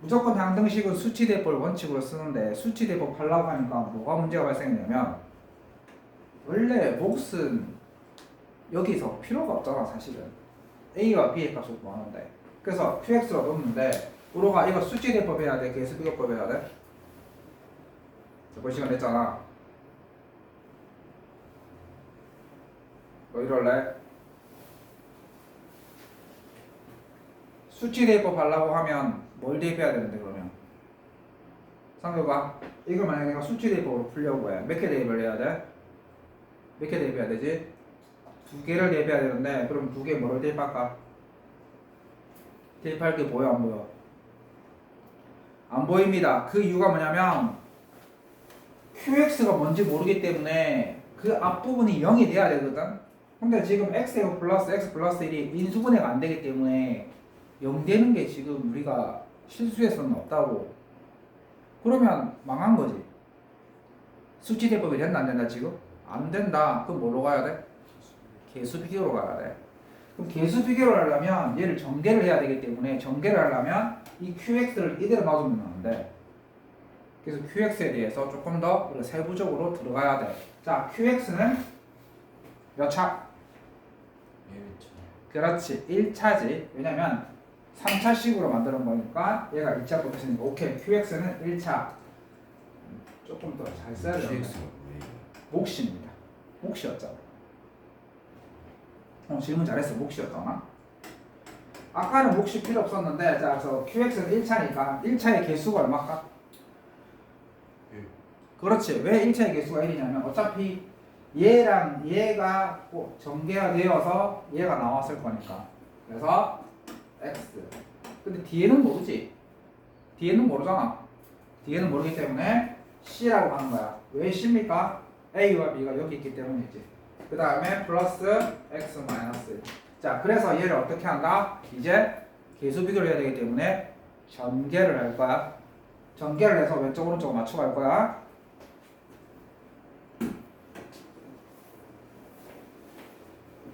무조건 함등식은 수치 대입법을 원칙으로 쓰는데 수치 대입법 하려고 하니까 뭐가 문제가 발생했냐면 원래 몫은 여기서 필요가 없잖아 사실은. A와 B의 값을 구하는데 그래서 QX로 넣었는데 우로가 이거 수치 대입법 해야 돼? 계수 비교법 해야 돼? 저번 시간 했잖아. 너 이럴래? 수치 대입법 하려고 하면 뭘 대입해야 되는데 그러면? 상규가 이걸 만약에 내가 수치 대입법으로 풀려고 해. 몇 개 대입을 해야 돼? 몇 개 대입해야 되지? 두 개를 대입해야 되는데 그럼 두 개 뭐를 대입할까? 대입할 게 보여 안 보여? 안 보입니다. 그 이유가 뭐냐면 QX가 뭔지 모르기 때문에 그 앞부분이 0이 돼야 되거든. 근데 지금 X제곱 플러스 X 플러스 1이 인수분해가 안 되기 때문에 0 되는 게 지금 우리가 실수에서는 없다고. 그러면 망한 거지. 수치 대법이 된다 안 된다 지금? 안 된다. 그럼 뭐로 가야 돼? 계수 비교로 가야 돼. 그럼 계수 비교를 하려면 얘를 전개를 해야 되기 때문에 전개를 하려면 이 QX를 이대로 놔두면 안 돼. 그래서 QX에 대해서 조금 더 우리가 세부적으로 들어가야 돼. 자, QX는 몇 차? 1차. 그렇지. 1차지. 왜냐면 3차식으로 만드는 거니까 얘가 2차 법칙이니까 오케이. QX는 1차. 조금 더 잘 써야 되는데. QX가 뭐예요? 몫입니다. 몫이었잖아. 질문 잘했어. 몫이었잖아. 아까는 몫이 필요 없었는데 자, 저 QX는 1차니까 1차의 개수가 얼마일까? 1. 그렇지. 왜 1차의 개수가 1이냐면 어차피 얘랑 얘가 꼭 전개가 되어서 얘가 나왔을 거니까. 그래서 X. 근데 뒤에는 모르지. 뒤에는 모르잖아. 뒤에는 모르기 때문에 C라고 하는 거야. 왜 C입니까? A와 B가 여기 있기 때문이지. 그 다음에 플러스 X 마이너스. 자, 그래서 얘를 어떻게 한다? 이제 계수 비교를 해야 되기 때문에 전개를 할 거야. 전개를 해서 왼쪽 오른쪽 맞춰갈 거야.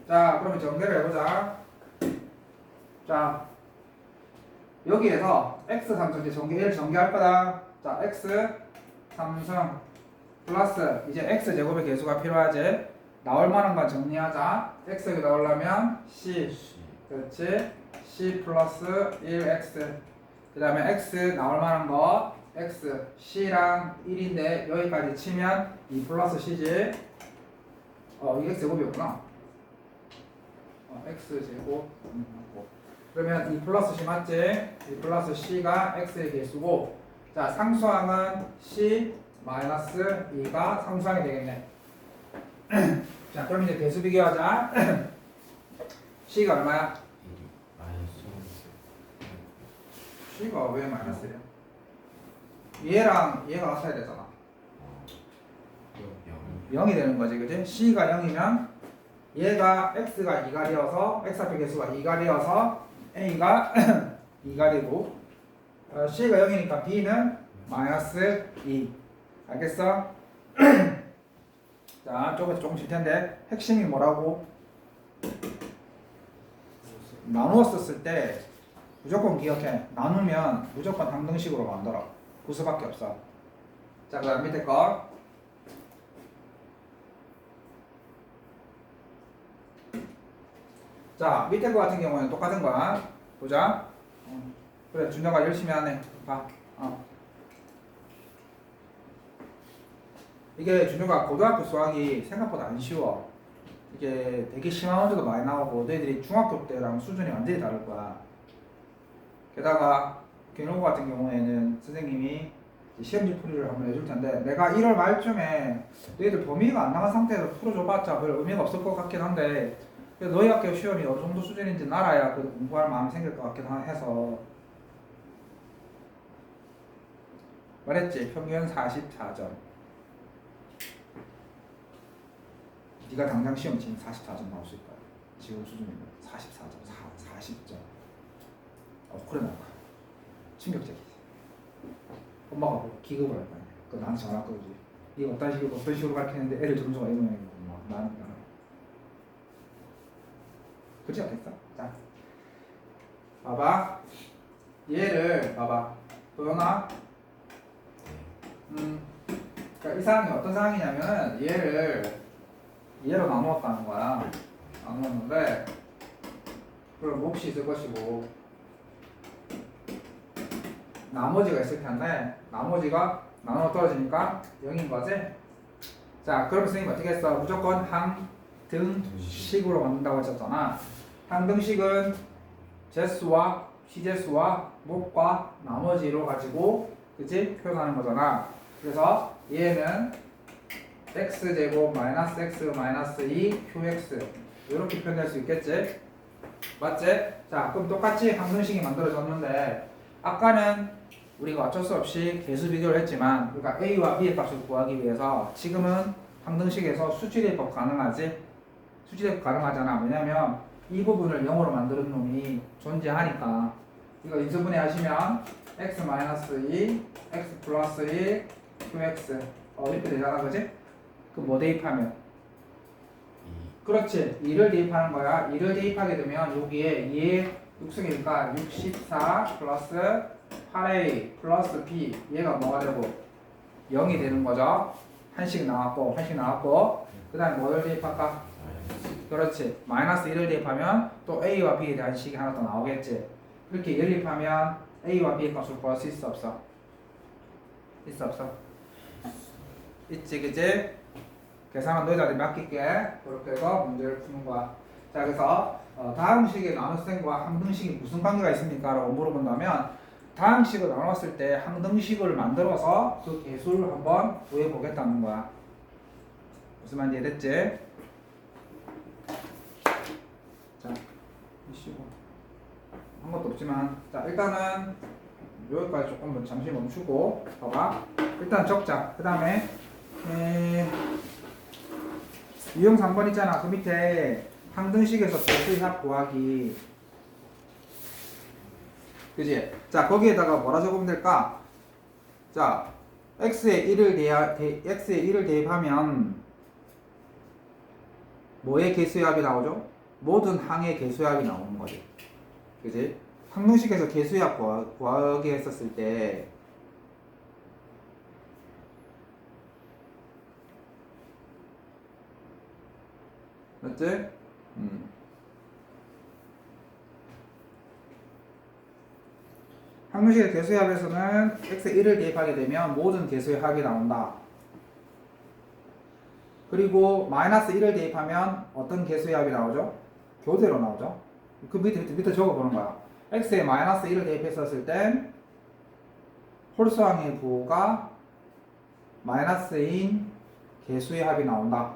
자, 그러면 전개를 해보자. 자, 여기에서 x 삼성제 얘를 전개할 거다. 자, x 삼성 플러스 이제 x 제곱의 계수가 필요하지. 나올 만한 건 정리하자. x가 나오려면 c. 그렇지. c 플러스 1x. 그 다음에 x 나올 만한 거 x c랑 1인데 여기까지 치면 2 플러스 c지. 이게 x 제곱이었구나. x 제곱. 그러면 2 플러스 c 맞지? 2 플러스 c가 x의 개수고, 자 상수항은 c 마이너스 2가 상수항이 되겠네. 자 그럼 이제 개수 비교하자. c가 얼마야? 1이 마이너스 c가 왜 마이너스야? 얘랑 얘가 같아야 되잖아. 영. 0이 되는 거지, 그지? C가 0이면 얘가 X가 2가 되어서 X 앞에 개수가 2가 되어서 A가 2가 되고 C가 0이니까 B는 마이너스 2. 알겠어? 자, 조금 질 텐데 핵심이 뭐라고? 나누었을 때 무조건 기억해. 나누면 무조건 항등식으로 만들어. 그 수밖에 없어. 자, 그 다음 밑에 거. 자, 밑에 거 같은 경우는 똑같은 거야. 보자. 그래, 준혁아 열심히 하네. 봐. 이게 준혁아 고등학교 수학이 생각보다 안 쉬워. 이게 되게 심한 문제도 많이 나오고 너희들이 중학교 때랑 수준이 완전히 다를 거야. 게다가 경영고 같은 경우에는 선생님이 시험지 풀이를 한번 해줄 텐데 내가 1월 말쯤에 너희들 범위가 안 나간 상태에서 풀어줘봤자 별 의미가 없을 것 같긴 한데 너희 학교 시험이 어느 정도 수준인지 알아야 그래도 공부할 마음이 생길 것 같긴 해서 말했지. 평균 44점. 네가 당장 시험 치면 44점 나올 수 있다. 지금 수준이면 44점, 40점. 그래 나가. 충격적이지. 엄마가 뭐 기급을 할 거야. 그 나한테 전화 거지. 이거 어떤 식으로 가르치는데 애들 점수가 이런 거고 나는. 그렇지 않겠어? 자, 봐봐. 얘를 봐봐. 도연아. 그러니까 이 상황이 어떤 상황이냐면 얘로 나누었다는 거야. 나누었는데 그럼 몫이 있을 것이고 나머지가 있을 텐데 나머지가 나누어 떨어지니까 0인 거지? 자, 그럼 선생님 어떻게 했어? 무조건 항등식으로 만든다고 했었잖아. 항등식은 제수와 시제수와 몫과 나머지로 가지고 그치? 표현하는 거잖아. 그래서 얘는 x제곱 마이너스 x 마이너스 2 qx 이렇게 표현할 수 있겠지? 맞지? 자, 그럼 똑같이 항등식이 만들어졌는데 아까는 우리가 어쩔 수 없이 개수 비교를 했지만 그러니까 a와 b의 값을 구하기 위해서 지금은 항등식에서 수치대입법 가능하지? 수치대입법 가능하잖아. 왜냐면 이 부분을 0으로 만드는 놈이 존재하니까 이거 인수분해 하시면 x 마이너스 2 x 플러스 1 qx 이렇게 되잖아. 그지? 그럼 뭐 대입하면? 그렇지. 2를 대입하는 거야. 2를 대입하게 되면 여기에 2의 6승이니까 64 플러스 8a 플러스 b 얘가 뭐가 되고 0이 되는 거죠. 한식 나왔고 그 다음에 뭐를 대입할까? 그렇지. 마이너스 1을 대입하면 또 a와 b에 대한 식이 하나 더 나오겠지. 그렇게 연립하면 a와 b의 값을 구할 수 있어 없어? 있어 없어? 있지 그지? 계산은 너희들한테 맡길게. 그렇게 해서 문제를 푸는 거야. 자, 그래서 다음 식의 나눗셈과 항등식이 무슨 관계가 있습니까? 라고 물어본다면 다음 식을 나눴을 때 항등식을 만들어서 그 개수를 한번 구해보겠다는 거야. 무슨 말인지 이해됐지? 자, 한 것도 없지만 자, 일단은 여기까지 조금 잠시 멈추고 봐봐. 일단 적자. 그 다음에 유형 3번 있잖아. 그 밑에 항등식에서 개수의 합 구하기. 그지? 자, 거기에다가 뭐라 적으면 될까? 자, x에 1을 대입하면 뭐의 개수의 합이 나오죠? 모든 항의 개수의 합이 나오는 거지. 그지? 항등식에서 개수의 합 구하기 했었을 때 맞지? 항등식의 개수의 합에서는 x에 1을 대입하게 되면 모든 개수의 합이 나온다. 그리고 마이너스 1을 대입하면 어떤 개수의 합이 나오죠? 교대로 나오죠. 그 밑에 적어보는 거야. x에 마이너스 1을 대입했었을 땐 홀수항의 부호가 마이너스인 개수의 합이 나온다.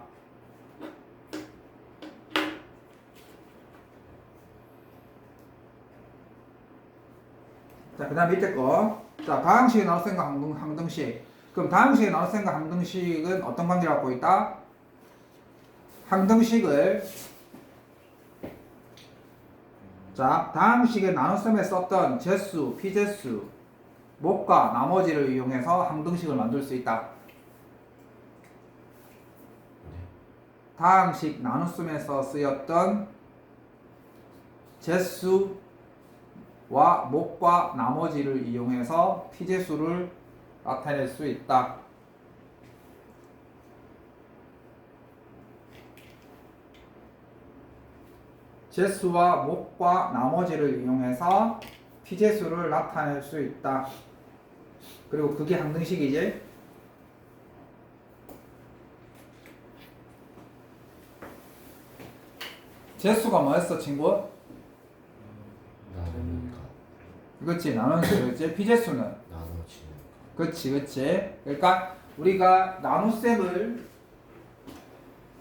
자, 그 다음 밑에 거. 자, 다항식의 나눗셈과 항등식. 그럼 다항식의 나눗셈과 항등식은 어떤 관계를 갖고 있다? 항등식을 자, 다항식의 나눗셈에 썼던 제수, 피제수, 목과 나머지를 이용해서 항등식을 만들 수 있다. 다항식 나눗셈에서 쓰였던 제수와 목과 나머지를 이용해서 피제수를 나타낼 수 있다. 제수와 목과 나머지를 이용해서 피제수를 나타낼 수 있다. 그리고 그게 항등식이지. 제수가 뭐였어, 친구? 나누는 것. 그렇지, 나누는 수였지. 피제수는 나눠지는 것. 그렇지. 그러니까 우리가 나눗셈을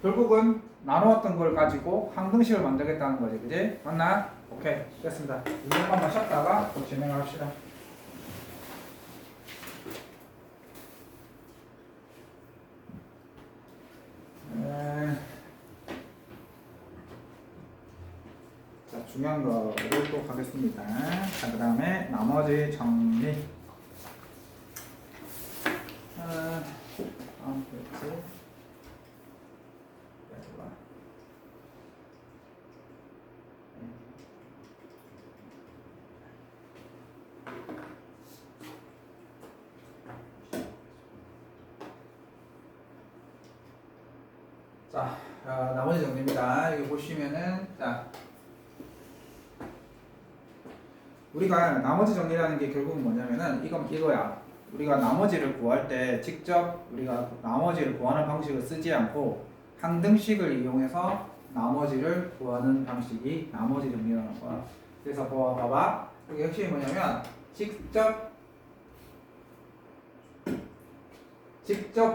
결국은 나누었던 걸 가지고 항등식을 만들겠다는 거지, 그지? 맞나? 오케이, 됐습니다. 이것만 쉬었다가 또 진행합시다. 자, 중요한 거를 또 가겠습니다. 자, 그 다음에 나머지 정리. 그렇지. 자, 나머지 정리입니다. 여기 보시면은, 자, 우리가 나머지 정리라는 게 결국은 뭐냐면은, 이거야. 우리가 나머지를 구할 때 직접 우리가 나머지를 구하는 방식을 쓰지 않고 항등식을 이용해서 나머지를 구하는 방식이 나머지 정리라는 거야. 그래서 봐봐. 여기 핵심이 뭐냐면, 직접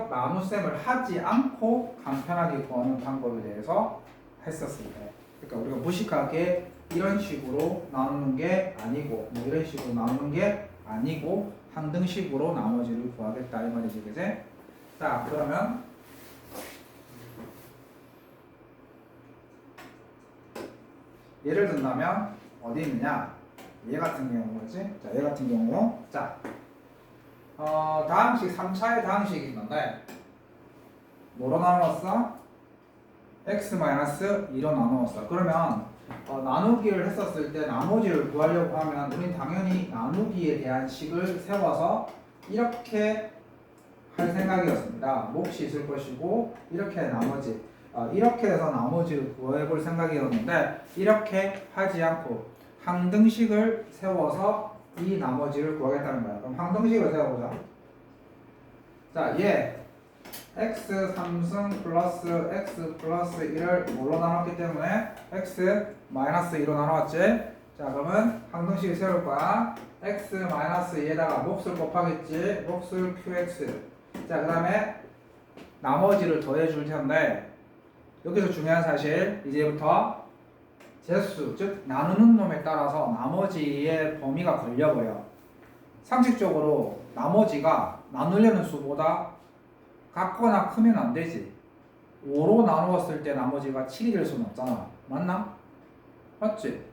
나눗셈을 하지 않고 간편하게 구하는 방법에 대해서 했었을 때, 그러니까 우리가 무식하게 이런 식으로 나누는 게 아니고, 뭐 이런 식으로 나누는 게 아니고 항등식으로 나머지를 구하겠다 이 말이지, 그지? 자, 그러면 예를 든다면 어디 있느냐? 얘 같은 경우지. 자, 얘 같은 경우, 자. 다항식 3차의 다항식이 있는데 뭐로 나누었어? x-2로 나누었어. 그러면 나누기를 했었을 때 나머지를 구하려고 하면 우린 당연히 나누기에 대한 식을 세워서 이렇게 할 생각이었습니다. 몫이 있을 것이고 이렇게 나머지 이렇게 해서 나머지를 구해볼 생각이었는데 이렇게 하지 않고 항등식을 세워서 이 나머지를 구하겠다는 거야. 그럼 항등식을 세워보자. 자, 얘 x 3승 플러스 x 플러스 1을 뭘로 나눴기 때문에 x 마이너스 2로 나눴지? 자, 그러면 항등식을 세울 거야. x 마이너스 2에다가 몫을 곱하겠지? 몫을 qx. 자, 그 다음에 나머지를 더해 줄 텐데 여기서 중요한 사실, 이제부터 제수, 즉 나누는 놈에 따라서 나머지의 범위가 걸려버려. 상식적으로 나머지가 나누려는 수보다 같거나 크면 안 되지. 5로 나누었을 때 나머지가 7이 될 수는 없잖아. 맞나? 맞지?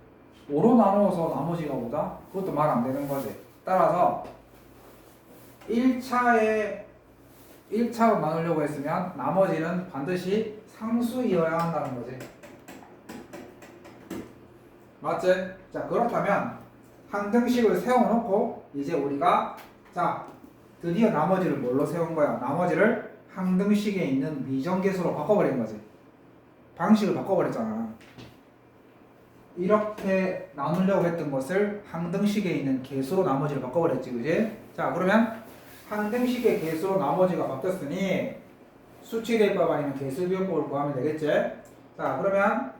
5로 나누어서 나머지가 5다? 그것도 말 안 되는 거지. 따라서 1차로 나누려고 했으면 나머지는 반드시 상수이어야 한다는 거지. 맞지? 자, 그렇다면 항등식을 세워놓고 이제 우리가 자, 드디어 나머지를 뭘로 세운 거야? 나머지를 항등식에 있는 미정계수로 바꿔버린 거지. 방식을 바꿔버렸잖아. 이렇게 나누려고 했던 것을 항등식에 있는 계수로 나머지를 바꿔버렸지, 그지? 자, 그러면 항등식의 계수로 나머지가 바뀌었으니 수치대입법 아니면 계수비교법을 구하면 되겠지? 자, 그러면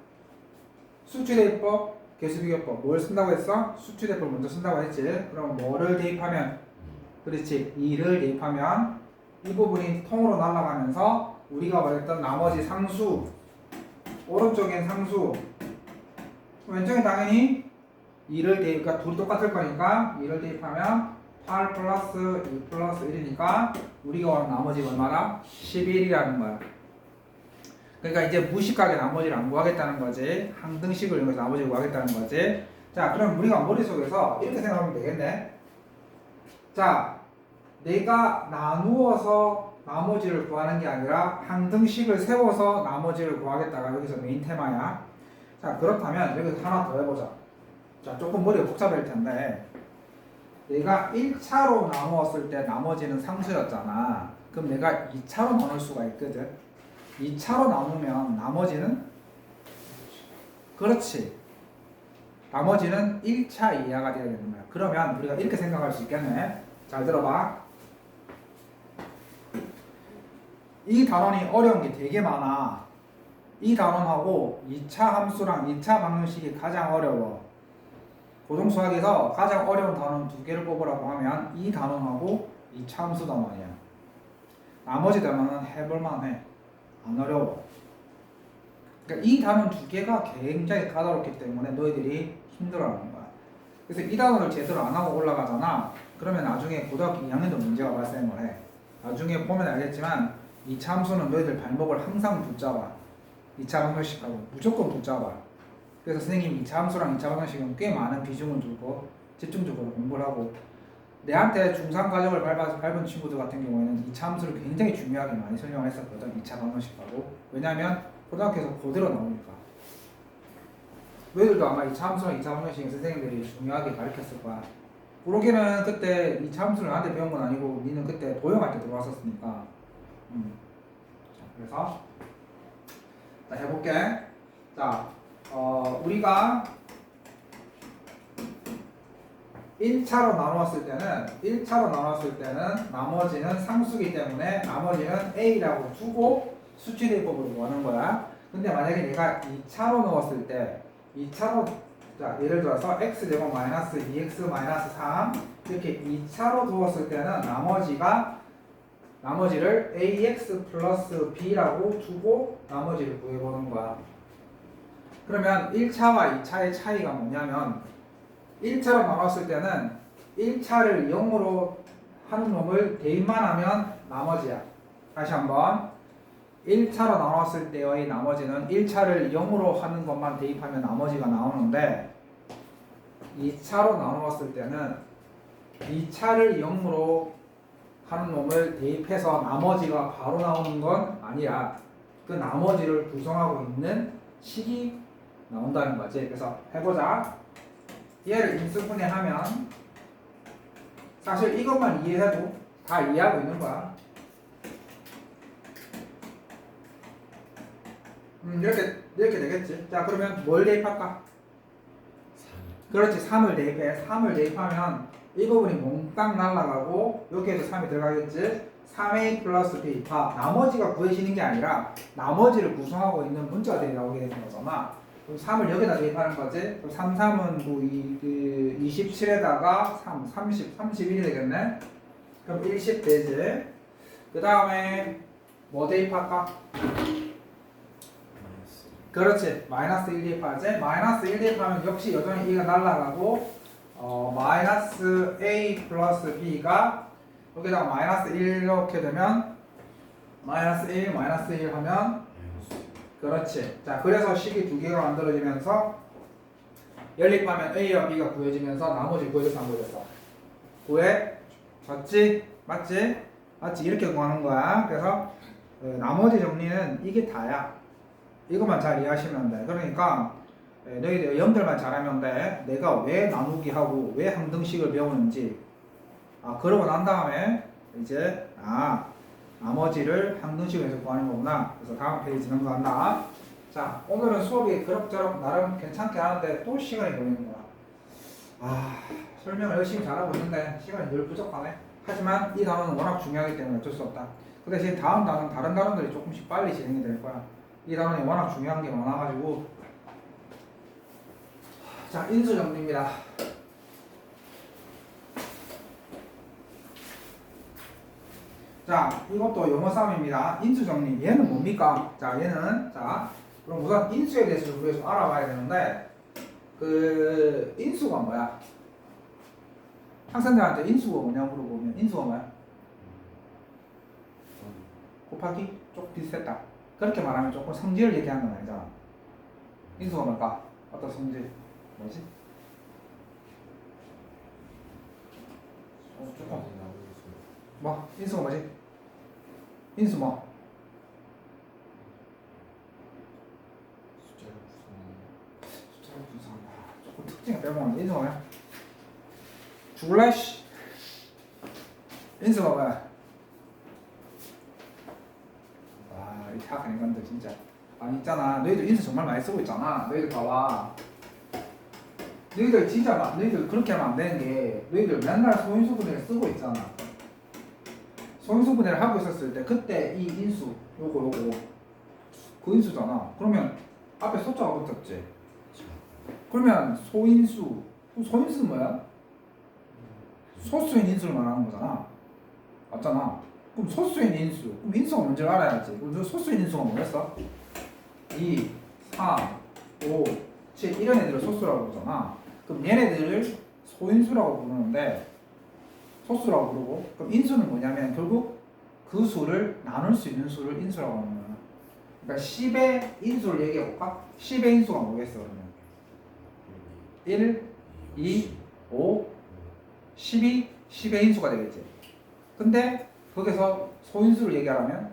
수치대입법, 계수비교법 뭘 쓴다고 했어? 수치대입법 먼저 쓴다고 했지? 그럼 뭐를 대입하면? 그렇지, 2를 대입하면 이 부분이 통으로 날아가면서 우리가 말했던 나머지 상수, 오른쪽엔 상수, 왼쪽엔 당연히 2를 대입, 그러니까 둘이 똑같을 거니까 2를 대입하면 8 플러스 2 플러스 1이니까 우리가 원하는 나머지가 얼마나? 11이라는 거야. 그러니까 이제 무식하게 나머지를 안 구하겠다는 거지. 항등식을 이용해서 나머지를 구하겠다는 거지. 자, 그럼 우리가 머릿속에서 이렇게 생각하면 되겠네. 자, 내가 나누어서 나머지를 구하는 게 아니라 항등식을 세워서 나머지를 구하겠다가 여기서 메인 테마야. 자, 그렇다면 여기서 하나 더 해보자. 자, 조금 머리가 복잡할 텐데 내가 1차로 나누었을 때 나머지는 상수였잖아. 그럼 내가 2차로 나눌 수가 있거든. 2차로 나누면 나머지는 그렇지. 나머지는 1차 이하가 되어야 되는 거야. 그러면 우리가 이렇게 생각할 수 있겠네. 잘 들어봐. 이 단원이 어려운 게 되게 많아. 이 단원하고 2차 함수랑 2차 방정식이 가장 어려워. 고등수학에서 가장 어려운 단원 두 개를 뽑으라고 하면 이 단원하고 2차 함수 단원이야. 나머지 단원은 해볼만 해. 안 어려워. 그러니까 이 단원 두 개가 굉장히 까다롭기 때문에 너희들이 힘들어하는 거야. 그래서 이 단원을 제대로 안 하고 올라가잖아. 그러면 나중에 고등학교 2학년도 문제가 발생을 해. 나중에 보면 알겠지만 2차 함수는 너희들 발목을 항상 붙잡아. 2차 방정식하고 무조건 붙잡아. 그래서 선생님이 2차 함수랑 2차 방정식은 꽤 많은 비중을 두고 집중적으로 공부를 하고 내한테 중3 과정을 밟은 친구들 같은 경우에는 2차 함수를 굉장히 중요하게 많이 설명을 했었거든. 2차 방정식하고. 왜냐면 고등학교에서 그대로 나오니까. 너희들도 아마 2차 함수랑 2차 방정식 선생님들이 중요하게 가르쳤을 거야. 그러기는 그때 2차 함수를 나한테 배운 건 아니고 니는 그때 도형할 때 들어왔었으니까. 자, 그래서 자, 해볼게. 자, 우리가 1차로 나누었을 때는 나머지는 상수기 때문에 나머지는 A라고 두고 수치 대입법으로 구하는 거야. 근데 만약에 내가 2차로 넣었을 때 2차로 자, 예를 들어서 x제곱 마이너스 2x 마이너스 3 이렇게 2차로 두었을 때는 나머지를 ax 플러스 b라고 두고 나머지를 구해보는 거야. 그러면 1차와 2차의 차이가 뭐냐면 1차로 나눴을 때는 1차를 0으로 하는 놈을 대입만 하면 나머지야. 다시 한번 1차로 나눴을 때의 나머지는 1차를 0으로 하는 것만 대입하면 나머지가 나오는데 2차로 나누었을 때는 2차를 0으로 하는 놈을 대입해서 나머지가 바로 나오는 건 아니라 그 나머지를 구성하고 있는 식이 나온다는 거지. 그래서 해보자. 얘를 인수분해하면 사실 이것만 이해해도 다 이해하고 있는 거야. 이렇게 되겠지. 자, 그러면 뭘 대입할까? 그렇지, 3을 대입해. 3을 대입하면 이 부분이 몽땅 날아가고 여기에서 3이 들어가겠지. 3a 플러스 b. 봐, 나머지가 구해지는 게 아니라 나머지를 구성하고 있는 문자들이 나오게 되는 거잖아. 그럼 3을 여기다 대입하는 거지. 그럼 3, 3은 27에다가 3, 30, 31이 되겠네. 그럼 10 되지. 그 다음에 뭐 대입할까? 그렇지, 마이너스 1 대입하지. 마이너스 1 대입하면 역시 여전히 2가 날아가고 마이너스 a 플러스 b가 여기다가 마이너스 1 이렇게 되면 마이너스 1 마이너스 1 하면 그렇지. 자, 그래서 식이 두 개가 만들어지면서 연립하면 a와 b가 구해지면서 나머지 구해졌어 안 구해졌어? 구해졌지? 맞지? 맞지? 이렇게 구하는 거야. 그래서 나머지 정리는 이게 다야. 이것만 잘 이해하시면 돼. 그러니까 너희들 연결만 잘하면 돼. 내가 왜 나누기 하고 왜 항등식을 배우는지 그러고 난 다음에 이제 나머지를 항등식에서 구하는 거구나. 그래서 다음 페이지 넘어간다. 자, 오늘은 수업이 그럭저럭 나름 괜찮게 하는데 또 시간이 걸리는 거야. 설명을 열심히 잘하고 있는데 시간이 늘 부족하네. 하지만 이 단어는 워낙 중요하기 때문에 어쩔 수 없다. 그 대신 다음 단어는 다른 단어들이 조금씩 빨리 진행이 될 거야. 이 단원이 워낙 중요한 게 많아가지고. 자, 인수정리입니다. 자, 이것도 영어 싸움입니다. 인수정리. 얘는 뭡니까? 자, 얘는 그럼 우선 인수에 대해서 우리가 좀 알아봐야 되는데 그 인수가 뭐야? 학생들한테 인수가 뭐냐고 물어보면 인수가 뭐야? 곱하기 쪽 비슷했다. 그렇게 말하면 조금 성질을 얘기하는 건 아니잖아. 인수가 뭘까? 어떤 성질? 뭐지? 조금 뭐? 인수가 뭐지? 인수 뭐? 숫자를 분석한다. 조금 특징을 빼먹었는데 인수가 뭐야? 죽을래 씨. 인수가 뭐야? 와, 이 대학생 인간들 진짜. 아니 있잖아. 너희들 인수 정말 많이 쓰고 있잖아. 너희들 봐봐. 너희들 진짜 너희들 그렇게 하면 안 되는 게 너희들 맨날 소인수분해를 쓰고 있잖아. 소인수분해를 하고 있었을 때 그때 이 인수 요거 그 인수잖아. 그러면 앞에 소자가 붙었지. 그러면 소인수는 뭐야? 소수인 인수를 말하는 거잖아. 맞잖아. 그럼 소수인 인수. 그럼 인수가 뭔지 알아야지. 그럼 소수인 인수가 뭐였어? 2, 3, 5, 7 이런 애들을 소수라고 부르잖아. 그럼 얘네들을 소인수라고 부르는데 소수라고 부르고 그럼 인수는 뭐냐면 결국 그 수를 나눌 수 있는 수를 인수라고 하는 거야. 그러니까 10의 인수를 얘기해 볼까? 10의 인수가 뭐겠어 그러면? 1, 2, 5, 12, 10의 인수가 되겠지. 근데 거기서 소인수를 얘기하려면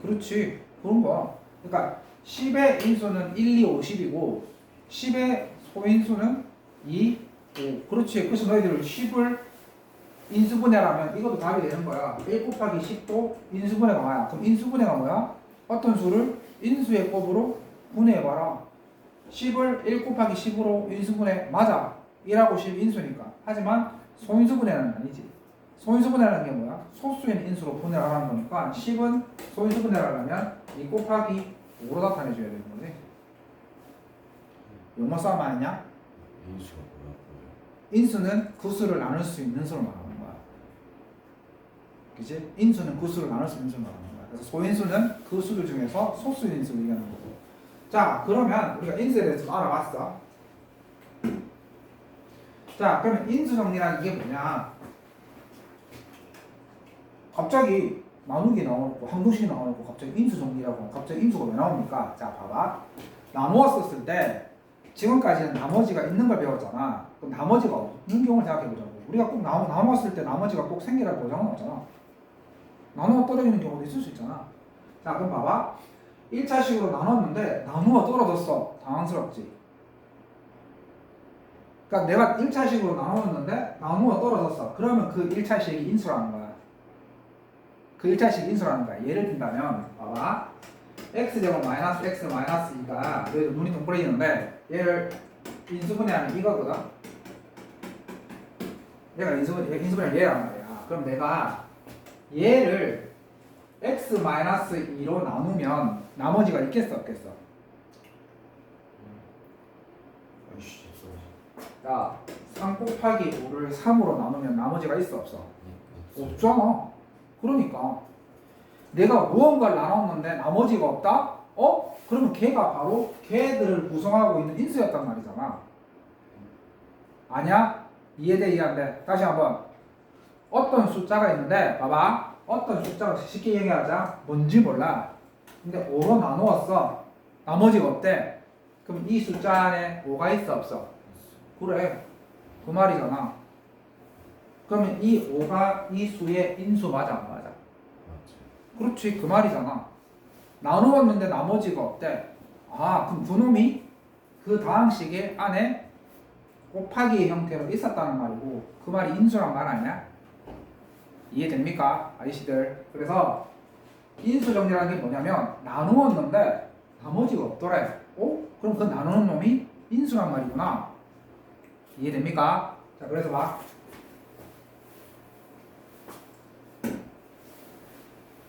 그렇지 그런 거야. 그러니까 10의 인수는 1, 2, 5, 10이고 10의 소인수는 2, 5 그렇지. 그래서 너희들 10을 인수분해라면 이것도 답이 되는 거야. 1 곱하기 10도 인수분해가 뭐야? 그럼 인수분해가 뭐야? 어떤 수를 인수의 곱으로 분해해봐라. 10을 1 곱하기 10으로 인수분해 맞아. 1하고 10 인수니까. 하지만 소인수분해는 아니지. 소인수분해라는 게 뭐야? 소수인 인수로 분해하라는 거니까 10은 소인수분해를 하려면 2 곱하기 5로 나타내줘야 되는 거지. 용어 싸움 아니냐? 인수가 뭐라고요? 인수는 그 수를 나눌 수 있는 수를 말하는 거야. 그치? 인수는 그 수를 나눌 수 있는 수를 말하는 거야. 그래서 소인수는 그 수들 중에서 소수인 인수를 얘기하는 거고. 자, 그러면 우리가 인수에 대해서 좀 알아봤어. 자, 그러면 인수 정리라는 게 뭐냐? 갑자기 나누기 나오고 항등식이 나오고 갑자기 인수 정리라고 갑자기 인수가 왜 나옵니까? 자, 봐봐. 나누었었을 때 지금까지는 나머지가 있는 걸 배웠잖아. 그럼 나머지가 없는 경우를 생각해보자고. 우리가 꼭 나누었을 때 나머지가 꼭 생기라는 보장은 없잖아. 나누어 떨어지는 경우도 있을 수 있잖아. 자, 그럼 봐봐. 1차식으로 나눴는데 나누어 떨어졌어. 당황스럽지. 그러니까 내가 1차식으로 나누었는데 나누어 떨어졌어. 그러면 그 1차식이 인수라는 거야. 그 1차식이 인수라는 거야. 예를 든다면 봐봐. x제곱 마이너스 x 마이너스 2가 너희들 눈이 동그래지는데 얘를 인수분해하면 이거거든. 얘가 인수분해하면 얘란 말이야. 그럼 내가 얘를 x 마이너스 2로 나누면 나머지가 있겠어 없겠어? 아이씨 야, 3 곱하기 5를 3으로 나누면 나머지가 있어 없어? 없잖아. 그러니까 내가 무언가를 나눴는데 나머지가 없다? 그러면 걔가 바로 걔들을 구성하고 있는 인수였단 말이잖아. 아니야? 이해돼 이해한대? 다시 한번. 어떤 숫자가 있는데 봐봐. 어떤 숫자가 쉽게 얘기하자. 뭔지 몰라. 근데 5로 나누었어. 나머지가 없대. 그럼 이 숫자 안에 5가 있어 없어? 그래. 그 말이잖아. 그러면 이 5가 이 수의 인수 맞아 안 맞아? 그렇지. 그 말이잖아. 나누었는데 나머지가 없대. 아, 그럼 그놈이 그 다항식의 안에 곱하기의 형태로 있었다는 말이고 그 말이 인수란 말 아니야? 이해됩니까? 아저씨들. 그래서 인수 정리라는 게 뭐냐면 나누었는데 나머지가 없더래. 그럼 그 나누는 놈이 인수란 말이구나. 이해됩니까? 자, 그래서 봐.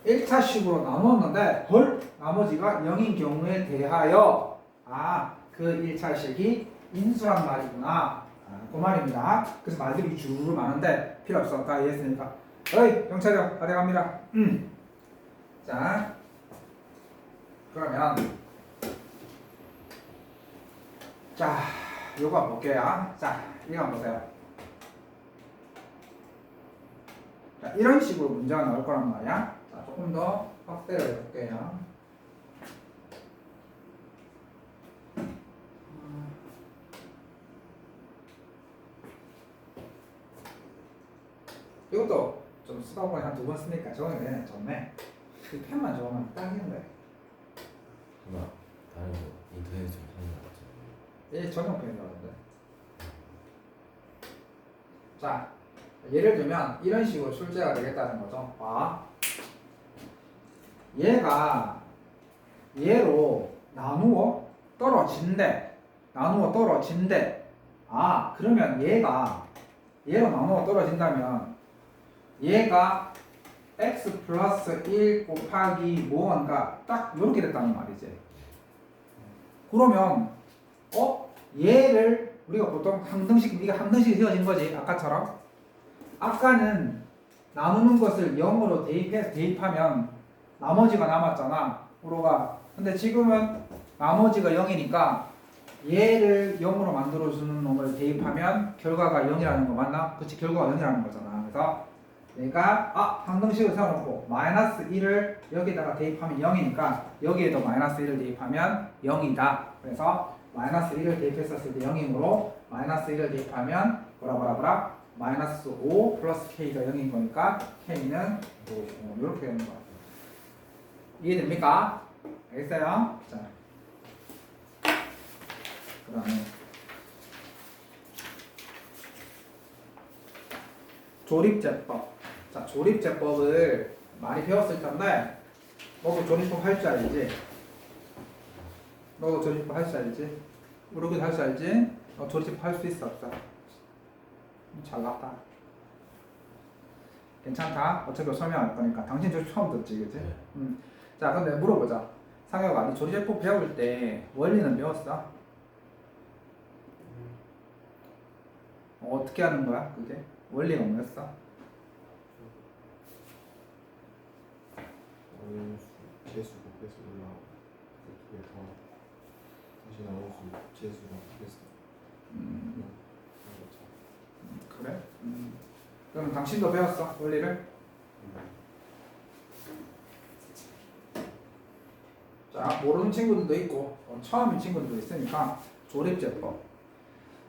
1차식으로 나누었는데 나머지가 0인 경우에 대하여 그 1차식이 인수란 말이구나. 그 말입니다. 그래서 말들이 주르르 많은데 필요 없어. 다 이해했으니까. 어이 경찰이요. 가대 갑니다. 자 그러면 자, 요거 한번 볼게요. 자, 이거 한번 보세요. 자, 이런 식으로 문제가 나올 거란 말이야. 자, 조금 더 확대를 해볼게요. 이것도 좀 쓰다 보니 한 2번 쓰니까 적응이 되네. 좋네. 그 펜만 적으면 딱인데. 누나 다른 거 인터넷에서 하는 거 같아. 얘 전용 펜이라는데. 자, 예를 들면 이런 식으로 출제가 되겠다는 거죠. 봐. 얘가 얘로 나누어 떨어진대. 나누어 떨어진대. 아, 그러면 얘가 얘로 나누어 떨어진다면 얘가 x 플러스 1 곱하기 무언가 딱 이렇게 됐다는 말이지. 그러면 얘를 우리가 보통 항등식, 이게 항등식이 되어진 거지. 아까처럼. 아까는 나누는 것을 0으로 대입하면 나머지가 남았잖아. 우로가. 근데 지금은 나머지가 0이니까 얘를 0으로 만들어주는 놈을 대입하면 결과가 0이라는 거 맞나? 그치, 결과가 0이라는 거잖아. 그래서 내가 항등식을 세워놓고 마이너스 1을 여기다가 대입하면 0이니까 여기에도 마이너스 1을 대입하면 0이다. 그래서 마이너스 1을 대입했었을 때 0이므로 마이너스 1을 대입하면 뭐라 마이너스 5 플러스 k가 0인 거니까 k는 5 이렇게 되는 거야. 이해됩니까? 알겠어요? 자, 그 다음에 조립제법. 자, 조립제법을 많이 배웠을 텐데 너도 조립법 할 줄 알지? 너도 조립법 할 줄 알지? 우리도 할 줄 알지? 너 조립법 할 수 있어 없어? 잘났다. 괜찮다. 어차피 설명할 거니까. 당신 조립 처음 듣지, 그치? 네. 자, 근데 물어보자. 상혁아, 니 조립제법 배울 때 원리는 배웠어? 어떻게 하는 거야, 그게? 원리가 뭐였어? 재수 곱해서 올라오고 그게 더 다시 나올수 재수가 곱해서 그래? 그럼 당신도 배웠어, 원리를? 자, 모르는 친구들도 있고 처음인 친구들도 있으니까 조립제법.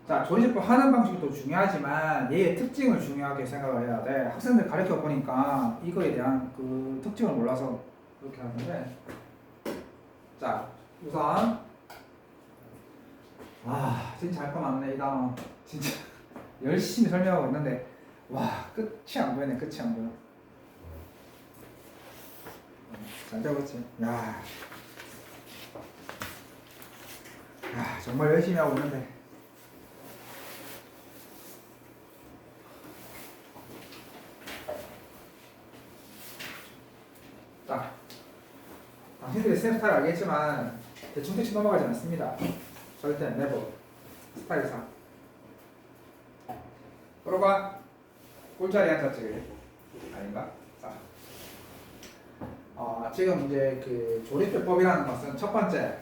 자, 조립제법 하는 방식도 중요하지만 얘의 특징을 중요하게 생각을 해야 돼. 학생들 가르쳐 보니까 이거에 대한 그 특징을 몰라서 그렇게 하는데, 자, 우선 진짜 할 거 많네 이 단어. 진짜 열심히 설명하고 있는데 끝이 안 보이네. 끝이 안 보여. 잘 되었지. 야, 정말 열심히 하고 있는데. 자, 당신들이 쌤 스타일 알겠지만 대충 넘어가지 않습니다. 절대 never. 스타일상. 그러봐. 꿀자리 앉았지. 아닌가? 자, 지금 이제 그 조립제법이라는 것은 첫 번째,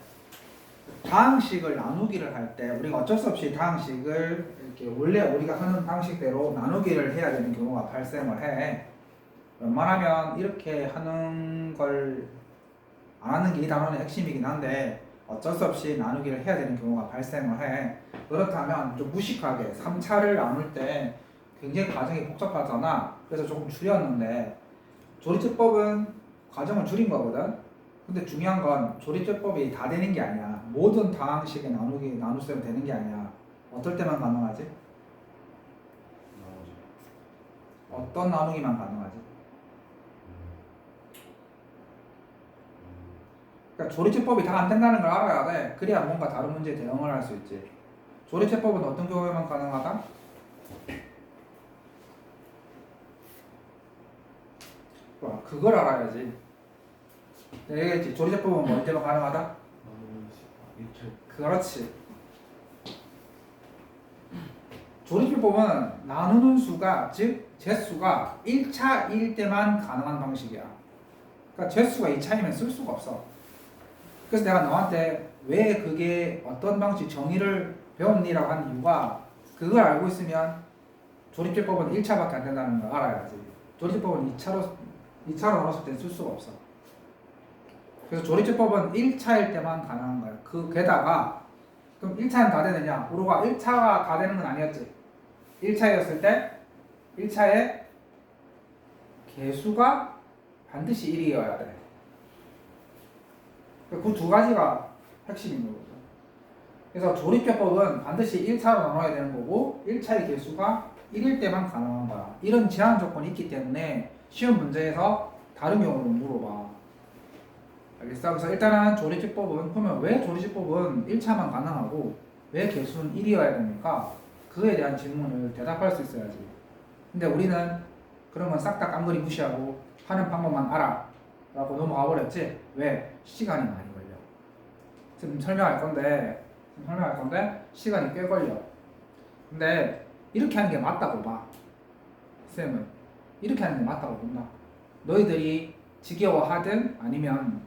다항식을 나누기를 할 때 우리가 어쩔 수 없이 다항식을 이렇게 원래 우리가 하는 방식대로 나누기를 해야 되는 경우가 발생을 해. 웬만하면 이렇게 하는 걸 안 하는 게 이 단원의 핵심이긴 한데 어쩔 수 없이 나누기를 해야 되는 경우가 발생을 해. 그렇다면 좀 무식하게 3차를 나눌 때 굉장히 과정이 복잡하잖아. 그래서 조금 줄였는데 조립제법은 과정을 줄인 거거든. 근데 중요한 건 조립제법이 다 되는 게 아니야. 모든 다항식의 나누셈 되는 게 아니야. 어떨 때만 가능하지? 어떤 나누기만 가능하지? 그러니까 조립제법이 다 안 된다는 걸 알아야 돼. 그래야 뭔가 다른 문제에 대응을 할 수 있지. 조립제법은 어떤 경우에만 가능하다? 그걸 알아야지. 내가 얘기했지. 조립제법은 뭐 때만 가능하다? 그렇지. 조립제법은 나누는 수가, 즉 제수가 1차일 때만 가능한 방식이야. 그러니까 제수가 2차이면 쓸 수가 없어. 그래서 내가 너한테 왜 그게 어떤 방식 정의를 배웠니라고 하는 이유가 그걸 알고 있으면 조립제법은 1차밖에 안 된다는 걸 알아야지. 조립제법은 2차로 나눴을 때 쓸 수가 없어. 그래서 조립제법은 1차일 때만 가능한 거야. 게다가 그럼 1차는 다 되느냐? 우리가 1차가 다 되는 건 아니었지. 1차였을 때 1차에 개수가 반드시 1이어야 돼. 그 두 가지가 핵심인 거거든. 그래서 조립제법은 반드시 1차로 나눠야 되는 거고 1차의 개수가 1일 때만 가능한 거야. 이런 제한 조건이 있기 때문에 시험 문제에서 다른 경우로 물어봐. 알겠어? 그래서 일단은 조립제법은 보면 왜 조립제법은 1차만 가능하고 왜 개수는 1이어야 됩니까? 그에 대한 질문을 대답할 수 있어야지. 근데 우리는 그런 건 싹 다 깡그리 무시하고 하는 방법만 알아 라고 넘어가 버렸지. 왜? 시간이 많이 걸려. 지금 설명할 건데 시간이 꽤 걸려. 근데 이렇게 하는 게 맞다고 봐. 쌤은 이렇게 하는 게 맞다고 본다. 너희들이 지겨워하든 아니면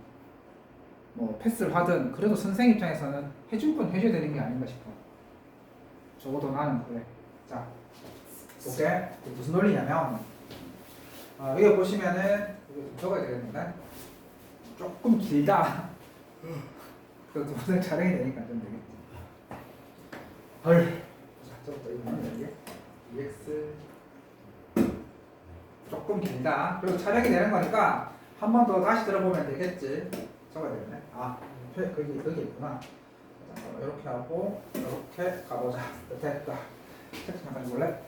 뭐 패스를 하든 그래도 선생 입장에서는 해줄 건 해줘야 되는 게 아닌가 싶어. 적어도 나는 그래. 자, 볼게. 무슨 논리냐면 여기 보시면은 이거 좀 적어야 되겠는데 조금 길다. 그래도 동생 촬영이 되니까 좀 되겠지. 헐. 자, 저부터 이거 이게 EX 조금 길다. 그리고 촬영이 되는 거니까 한 번 더 다시 들어보면 되겠지. 적어야 되겠네. 거기 있구나. 자, 이렇게 하고 이렇게 가보자. 됐다. 텍스트 잠깐 볼래?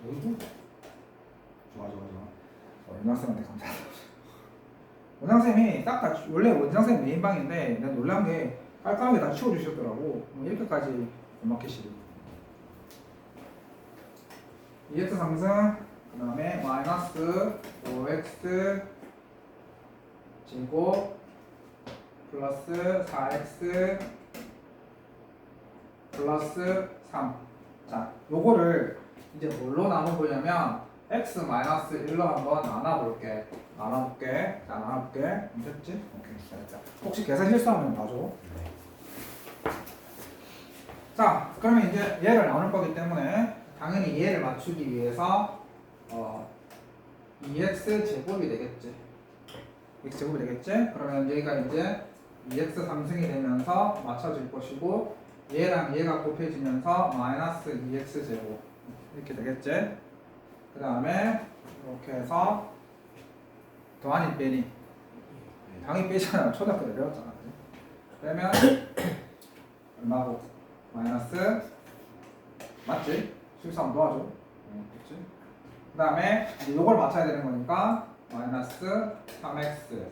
어이구. 좋아. 원장쌤한테 감사하다. 원장쌤이 딱 다 원래 원장쌤 메인방인데 내가 놀란 게 깔끔하게 다 치워주셨더라고. 이렇게까지 마켓이. EX 상승, 그 다음에 마이너스 5x 제곱 플러스 4x 플러스 3. 자, 요거를 이제 뭘로 나눠보냐면 x 마이너스 1로 한번 나눠볼게. 자, 나눠볼게. 됐지? 오케이, 잘했다. 혹시 계산 실수하면 봐줘. 자, 그러면 이제 얘를 나눌 거기 때문에 당연히 얘를 맞추기 위해서 2x 제곱이 되겠지. x 제곱이 되겠지? 그러면 얘가 이제 2x 상승이 되면서 맞춰질 것이고 얘랑 얘가 곱해지면서 마이너스 2x 제곱 이렇게 되겠지? 그 다음에 이렇게 해서 더하니 빼니 당연히 빼잖아. 초등학교 때 배웠잖아. 빼면 얼마고? 마이너스 맞지? 실수하면 도와줘. 그렇지? 그 다음에 이걸 맞춰야 되는 거니까 마이너스 3x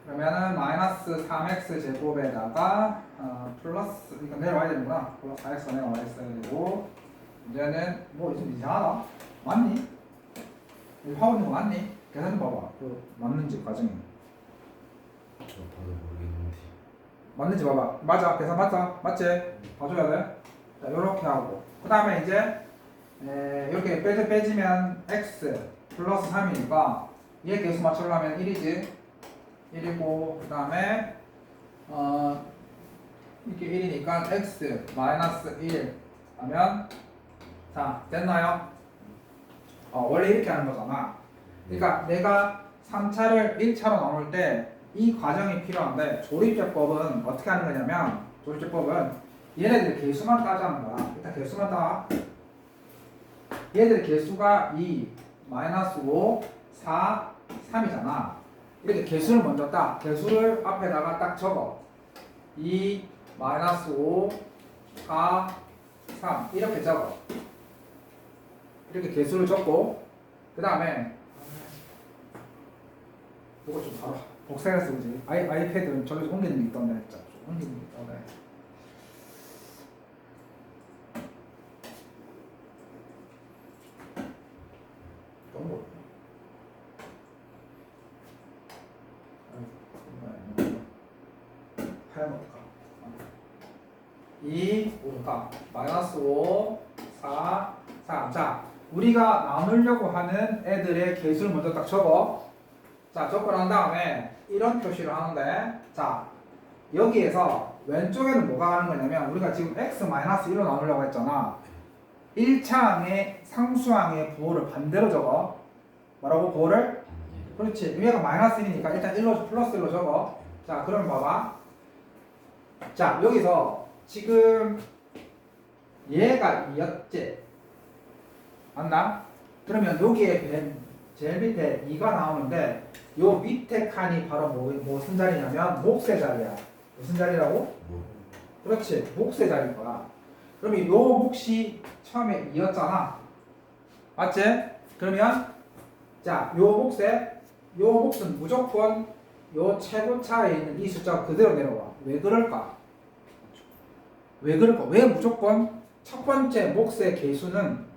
그러면은 마이너스 3x 제곱에다가 플러스 이거 내려와야 되는구나. 플러스 4x 내려와 있어야 되고 이제는 뭐 좀 이상하다. 맞니? 여기 하고 있는 거 맞니? 계산 좀 봐봐. 그 맞는지 과정이 저 봐도 모르겠는데. 맞는지 봐봐. 맞아. 계산 맞다. 맞지? 봐줘야 돼. 자, 요렇게 하고 그 다음에 이제 이렇게 빼지면 x 플러스 3이니까 얘 개수 맞추려면 1이지 1이고 그 다음에 이게 1이니까 x 마이너스 1 하면 자 됐나요? 원래 이렇게 하는 거잖아. 그러니까 내가 3차를 1차로 나눌 때 이 과정이 필요한데 조립제법은 어떻게 하는 거냐면 조립제법은 얘네들 개수만 따자는 거야. 일단 개수만 따. 얘들 개수가 2, 마이너스 5, 4, 3이잖아. 이렇게 개수를 먼저 따. 개수를 앞에다가 딱 적어. 2, 마이너스 5, 4, 3 이렇게 적어. 이렇게 개수를 적고 그 다음에 이거 좀 바로 복사해서 그지. 아이패드 저기서 옮기는 게 있던데 했죠. 옮기는 게 있던데. 너무 하얀 어떡하 2, 5가 마이너스 5, 4, 자, 우리가 나누려고 하는 애들의 개수를 먼저 딱 적어. 자, 적고 난 다음에 이런 표시를 하는데, 자, 여기에서 왼쪽에는 뭐가 하는 거냐면, 우리가 지금 x-1로 나누려고 했잖아. 1차항의 상수항의 부호를 반대로 적어. 뭐라고 부호를? 그렇지. 위에가 -1이니까 일단 1로 플러스 1로 적어. 자, 그럼 봐봐. 자, 여기서 지금 얘가 2였지? 맞나? 그러면 여기에 제일 밑에 2가 나오는데 요 밑에 칸이 바로 무슨 자리냐면 몫의 자리야. 무슨 자리라고? 뭐 그렇지. 몫의 자리인 거야. 그러면 요 몫이 처음에 2였잖아. 맞지? 그러면 자, 요 몫은 무조건 요 최고차에 있는 이 숫자가 그대로 내려와. 왜 그럴까? 왜 무조건 첫 번째 몫의 개수는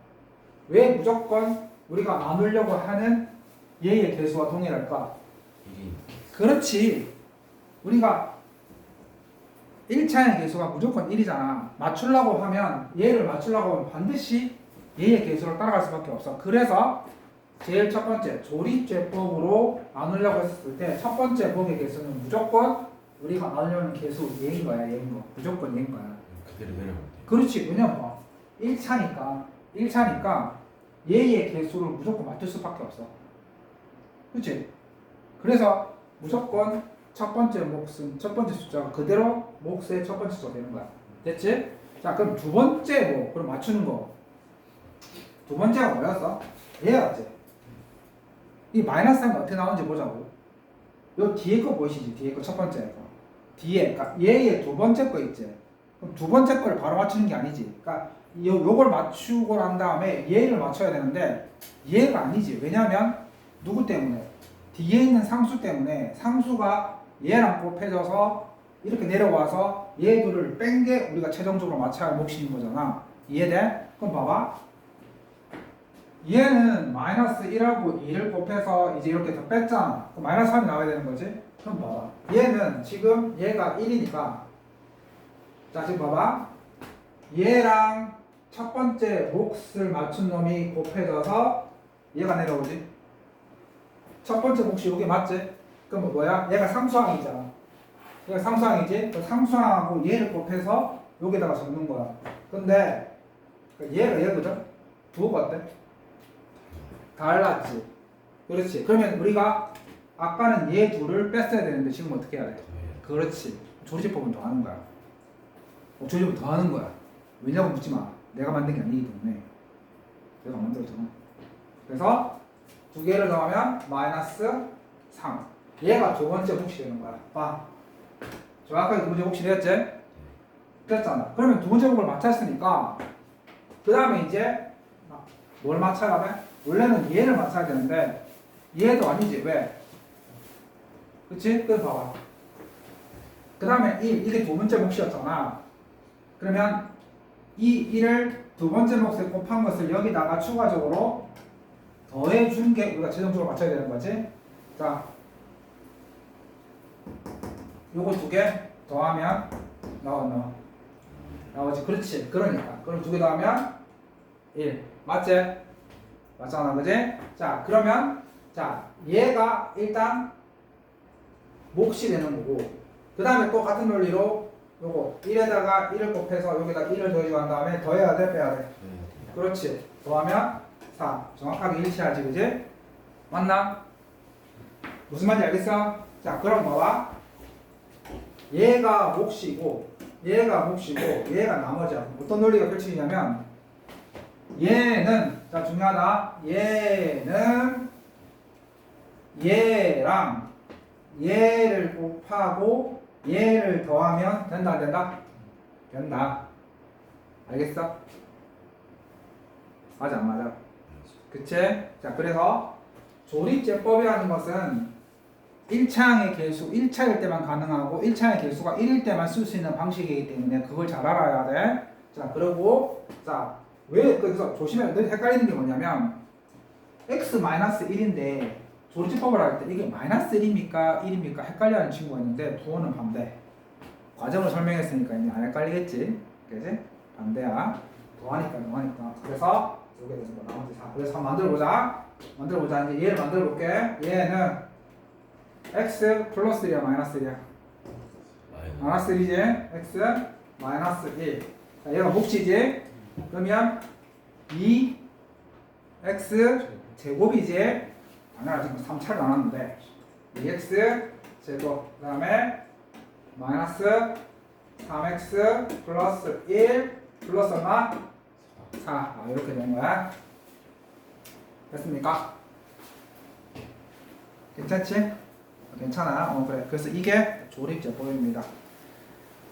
왜 무조건 우리가 나누려고 하는 얘의 개수와 동일할까? 1인 그렇지. 우리가 1차의 개수가 무조건 1이잖아. 얘를 맞추려고 하면 반드시 얘의 개수를 따라갈 수밖에 없어. 그래서 제일 첫 번째 조립제법으로 나누려고 했을 때 첫 번째 몫의 개수는 무조건 우리가 나누려는 개수 얘인 거야. 무조건 얘인 거야. 그대로 내려가면 돼. 그렇지. 왜냐면 봐. 1차니까 얘의 개수를 무조건 맞출 수밖에 없어. 그렇지? 그래서 무조건 첫 번째 숫자가 그대로 몫의 첫 번째 숫자가 되는 거야. 됐지? 자, 그럼 두 번째 그럼 맞추는 거. 두 번째가 뭐였어? 얘였지. 이 마이너스3이 어떻게 나오는지 보자고. 요 뒤에 거 보이시지? 뒤에 거 첫 번째 거. 뒤에, 그러니까 얘의 두 번째 거 있지? 그럼 두 번째 거를 바로 맞추는 게 아니지. 그러니까 요걸 맞추고 난 다음에 얘를 맞춰야 되는데 얘가 아니지. 왜냐면 누구 때문에? 뒤에 있는 상수 때문에 상수가 얘랑 곱해져서 이렇게 내려와서 얘 둘을 뺀 게 우리가 최종적으로 맞춰야 할 몫인 거잖아. 이해돼? 그럼 봐봐. 얘는 -1하고 2를 곱해서 이제 이렇게 더 뺐잖아. 그럼 -3이 나와야 되는 거지? 그럼 봐봐. 얘는 지금 얘가 1이니까 자, 지금 봐봐. 얘랑 첫 번째 몫을 맞춘 놈이 곱해져서 얘가 내려오지. 첫 번째 몫이 여기 맞지? 그럼 뭐야? 얘가 상수항이잖아. 얘가 상수항이지? 그 상수항하고 얘를 곱해서 여기다가 적는 거야. 근데 얘가 얘거든? 부호가 어때? 달랐지. 그렇지. 그러면 우리가 아까는 얘 둘을 뺐어야 되는데 지금 어떻게 해야 돼? 그렇지. 조리제법은 더 하는 거야. 조리제법 더 하는 거야. 왜냐고 묻지 마. 내가 만든 게 아니기 때문에. 내가 만들었잖아. 그래서 두 개를 더하면 -3. 얘가 두 번째 몫이 되는 거야. 봐. 정확하게 두 번째 몫이 되었지? 됐잖아. 그러면 두 번째 몫을 맞췄으니까 그 다음에 이제 뭘 맞춰야 돼? 원래는 얘를 맞춰야 되는데 얘도 아니지. 왜? 그치? 그래서 봐봐. 그 다음에 이게 두 번째 몫이었잖아. 그러면 이 1을 두 번째 몫에 곱한 것을 여기다가 추가적으로 더해준 게 우리가 최종적으로 맞춰야 되는 거지. 자, 요거 두 개 더하면 나오지. 그렇지. 그러니까 그럼 두 개 더하면 1 맞지? 맞잖아, 그지? 자, 그러면 자, 얘가 일단 몫이 되는 거고 그 다음에 또 같은 논리로 요거 1에다가 1을 곱해서 여기다 1을 더해주고 한 다음에 더해야 돼? 빼야 돼? 그렇지. 더하면 4. 정확하게 일치하지, 그지? 맞나? 무슨 말인지 알겠어? 자, 그럼 봐봐. 얘가 몫이고 얘가 나머지야. 어떤 논리가 펼치냐면 얘는 자, 중요하다. 얘는 얘랑 얘를 곱하고 얘를 더하면 된다, 안 된다? 된다. 알겠어? 맞아, 안 맞아? 그치? 자, 그래서 조립제법이라는 것은 1차항의 개수, 1차일 때만 가능하고 1차의 개수가 1일 때만 쓸 수 있는 방식이기 때문에 그걸 잘 알아야 돼. 자, 그리고 자, 왜 그래서 조심해. 늘 헷갈리는 게 뭐냐면 x-1인데 조립제법을 할 때 이게 -1입니까? 1입니까? 헷갈려하는 친구가 있는데 부호는 반대. 과정을 설명했으니까 이제 안 헷갈리겠지? 그지? 반대야. 더하니까. 그래서 두개 되는 거 나머지 4. 그래서 한번 만들어보자. 이제 얘를 만들어볼게. 얘는 x 플러스 1이야 마이너스 1이야? 마이너스 1이지. x 마이너스 1. 자, 얘가 몫이지. 그러면 2x 제곱이지. 당연히 지금 3차를 나눴는데 2x 제곱 그 다음에 마이너스 3x 플러스 1 플러스 얼마? 4. 이렇게 되는 거야. 됐습니까? 괜찮지? 괜찮아. 그래. 그래서 이게 조립제법입니다. 자,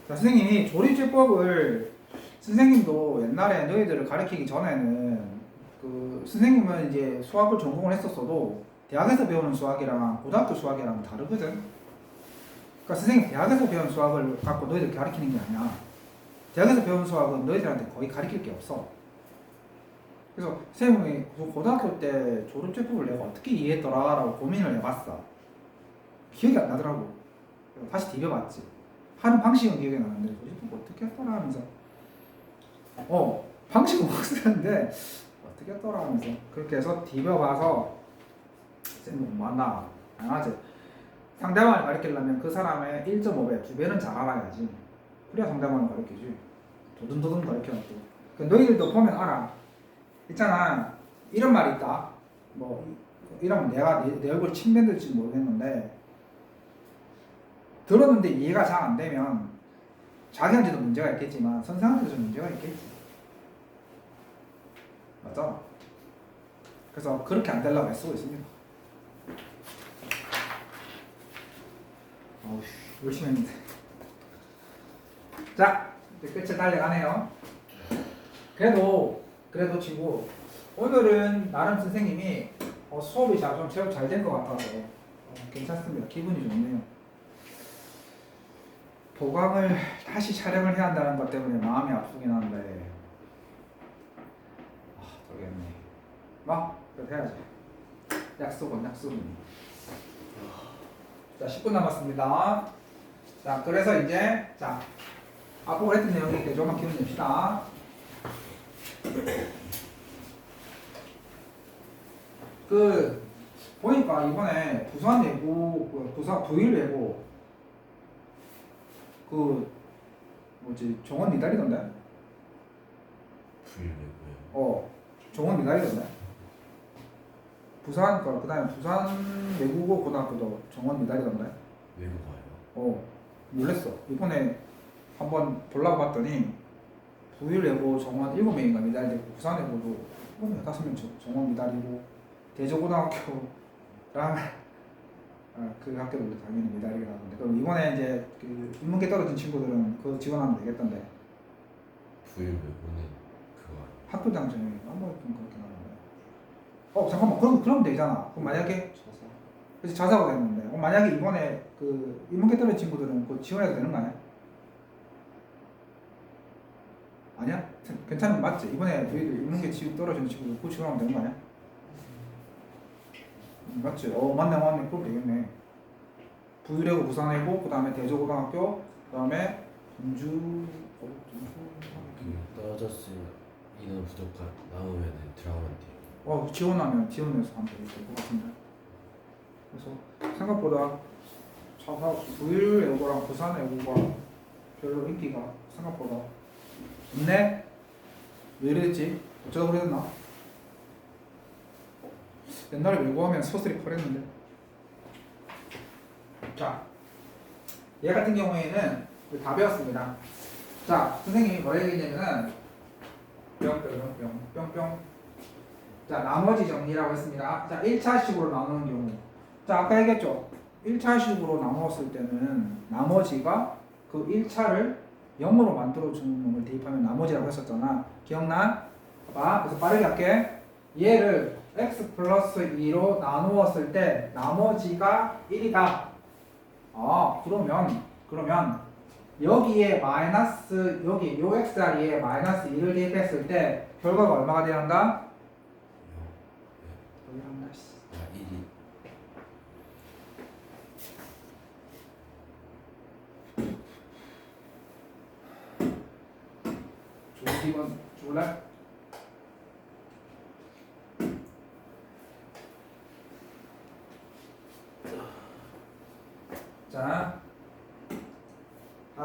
선생님이 조립제법을 선생님도 옛날에 너희들을 가르치기 전에는 그 선생님은 이제 수학을 전공을 했었어도 대학에서 배우는 수학이랑 고등학교 수학이랑 다르거든. 그러니까 선생님 대학에서 배운 수학을 갖고 너희들 가르치는 게 아니야. 대학에서 배운 수학은 너희들한테 거의 가르칠 게 없어. 그래서 선생님이 고등학교 때 조립제법을 내가 어떻게 이해했더라라고 고민을 해봤어. 기억이 안 나더라고. 다시 뒤벼봤지. 하는 방식은 기억이 나는데 조립제법 어떻게 했더라 하면서 방식은 못 쓰는데 어떻게 했더라 하면서 그렇게 해서 뒤벼봐서 선생님 만나 당연하지. 상대방을 가르치려면 그 사람의 1.5배, 2배는 잘 알아야지. 그래야 상대방을 가르치지. 도듬도듬 가르쳐놨고. 너희들도 보면 알아. 있잖아. 이런 말이 있다. 뭐 이러면 내가 내 얼굴 침뱉을지 모르겠는데 들었는데 이해가 잘 안 되면 자기한테도 문제가 있겠지만 선생한테도 좀 문제가 있겠지. 맞잖아. 그래서 그렇게 안 되려고 애쓰고 있습니다. 열심히 했는데. 자, 이제 끝에 달려가네요. 그래도 친구, 오늘은 나름 선생님이 수업이 좀 잘 된 것 같아서 괜찮습니다. 기분이 좋네요. 보강을 다시 촬영을 해야 한다는 것 때문에 마음이 아프긴 한데 되겠네. 그래도 해야지. 약속은. 자, 10분 남았습니다. 자, 그래서 이제 앞으로 했던 내용인데 조금만 기운 냅시다. 보니까 이번에 부산 내고 부산 부일 내고 정원 미달이던데? 부일 내고요. 정원 미달이던데? 부산 그다음에 부산 외국어 고등학교도 정원 미달이던데? 외국어요? 놀랬어. 이번에 한번 보려고 봤더니 부일 내고 정원 7명인가 미달이고 부산 내고도 5명 정원 미달이고 대저고등학교랑 그 학교도 당연히 미달이긴 하던데. 그럼 이번에 이제 그 인문계 떨어진 친구들은 그거 지원하면 되겠던데. 부일 외고는 그거 학교장 전형이 아무래도 좀 그렇게 나는데. 잠깐만. 그럼 되잖아. 그럼 만약에 그래서 자사가 됐는데 만약에 이번에 그 인문계 떨어진 친구들은 그거 지원해도 되는 거 아니야? 아니야? 괜찮은 거 맞지? 이번에 너희들 인문계 떨어진 친구들 그거 지원하면 되는 거 아니야? 맞지? 맞네. 그럼 되겠네. 부유래고 부산이고 그 다음에 대저고등학교 그 다음에 전주 떨어졌을 인원 부족한 나오면 들어가면 돼요. 지원해서 하면 될 것 같은데. 그래서 생각보다 부유래고랑 부산외고가 별로 인기가 생각보다 없네? 왜 이랬지? 어쩌다 그랬나? 옛날에 외고하면 서술이 펄했는데. 자, 얘 같은 경우에는 다 배웠습니다. 자, 선생님이 뭐라 얘기했냐면은 뿅. 자, 나머지 정리라고 했습니다. 자, 1차식으로 나누는 경우. 자, 아까 얘기했죠. 1차식으로 나누었을 때는 나머지가 그 1차를 0으로 만들어주는 놈을 대입하면 나머지라고 했었잖아. 기억나? 봐봐. 그래서 빠르게 할게. 얘를 x 플러스 2로 나누었을 때 나머지가 1이다. 그러면 여기에 마이너스 여기 요 x 자리에 마이너스 2를 대입했을 때 결과가 얼마가 돼야 한다? 1이 조기번 줄래?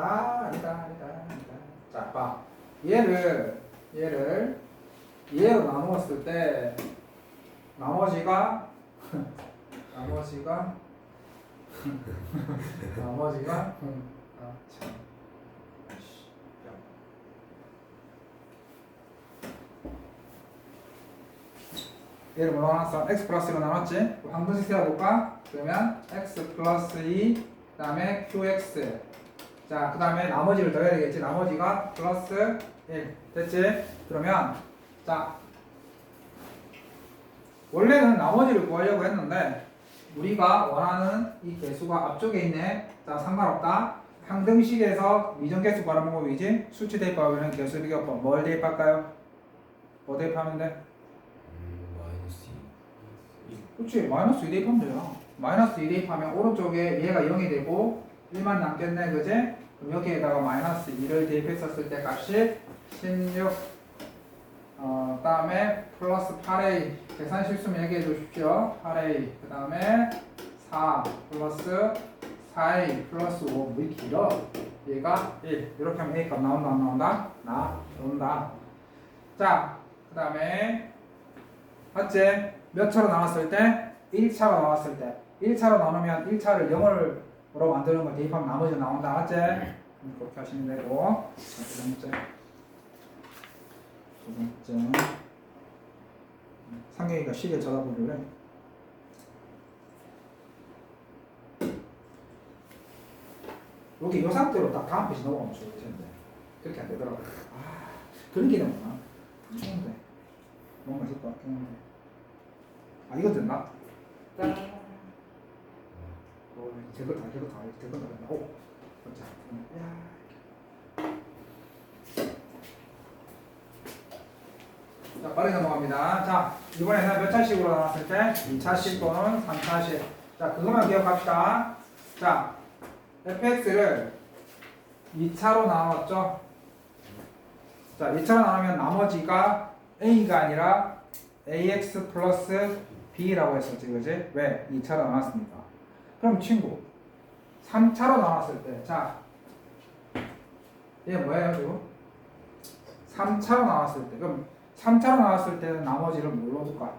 아니다. 자, 봐. 얘를 얘로 나누었을 때 나머지가 참. 얘를 뭐로 나눴어? x 플러스 1로 나눴지? 한분씩 세워볼까? 그러면 x 플러스 2 그 다음에 qx 자, 그 다음에 나머지를 더해야 되겠지? 나머지가 플러스 1 됐지? 그러면 자 원래는 나머지를 구하려고 했는데 우리가 원하는 이 개수가 앞쪽에 있네. 자, 상관없다. 항등식에서 미정개수 구하는 방법이지. 수치 대입하면 개수 비교법 뭘 대입할까요? 뭐 대입하면 돼? 마이너스 2. 그렇지. 마이너스 2 대입하면 돼요. 마이너스 2 대입하면 오른쪽에 얘가 0이 되고 1만 남겠네. 그지? 그럼 여기에다가 마이너스 2를 대입했었을 때 값이 16 다음에 플러스 8a 계산 실수면 얘기해 주십시오. 8a 그 다음에 4 플러스 4a 플러스 5 뭐 길어? 얘가 1 이렇게 하면 a 값 나온다 안 나온다? 나온다. 자 그 다음에 맞지? 몇 차로 나왔을 때? 1차로 나왔을 때 1차로 나누면 1차를 0으로 만드는 걸 대입하면 나머지 나온다. 맞지? 그렇게 하시면 되고 자, 두 번째 상경이가 시계 쳐다보길래 여기 이 상태로 딱 다음 페이지 넘어가면 좋을 텐데 그렇게 안 되더라고요. 그런 기능이구나. 좋은데 뭔가 있을 것 같긴 한데 이거 됐나? 짠. 제거 다 됐나? 오, 자, 자, 빠르게 넘어갑니다. 자, 이번에는 몇 차식으로 나왔을 때? 2차식 또는 3차식. 자, 그것만 기억합시다. 자, fx를 2차로 나눴죠? 자, 2차로 나누면 나머지가 a가 아니라 ax 플러스 b라고 했었지, 그지? 왜? 2차로 나눴으니까. 그럼 친구, 3차로 나눴을 때, 자, 얘 뭐예요, 지금? 3차로 나왔을 때, 그럼 3차로 나왔을 때는 나머지를 뭘로 둘까?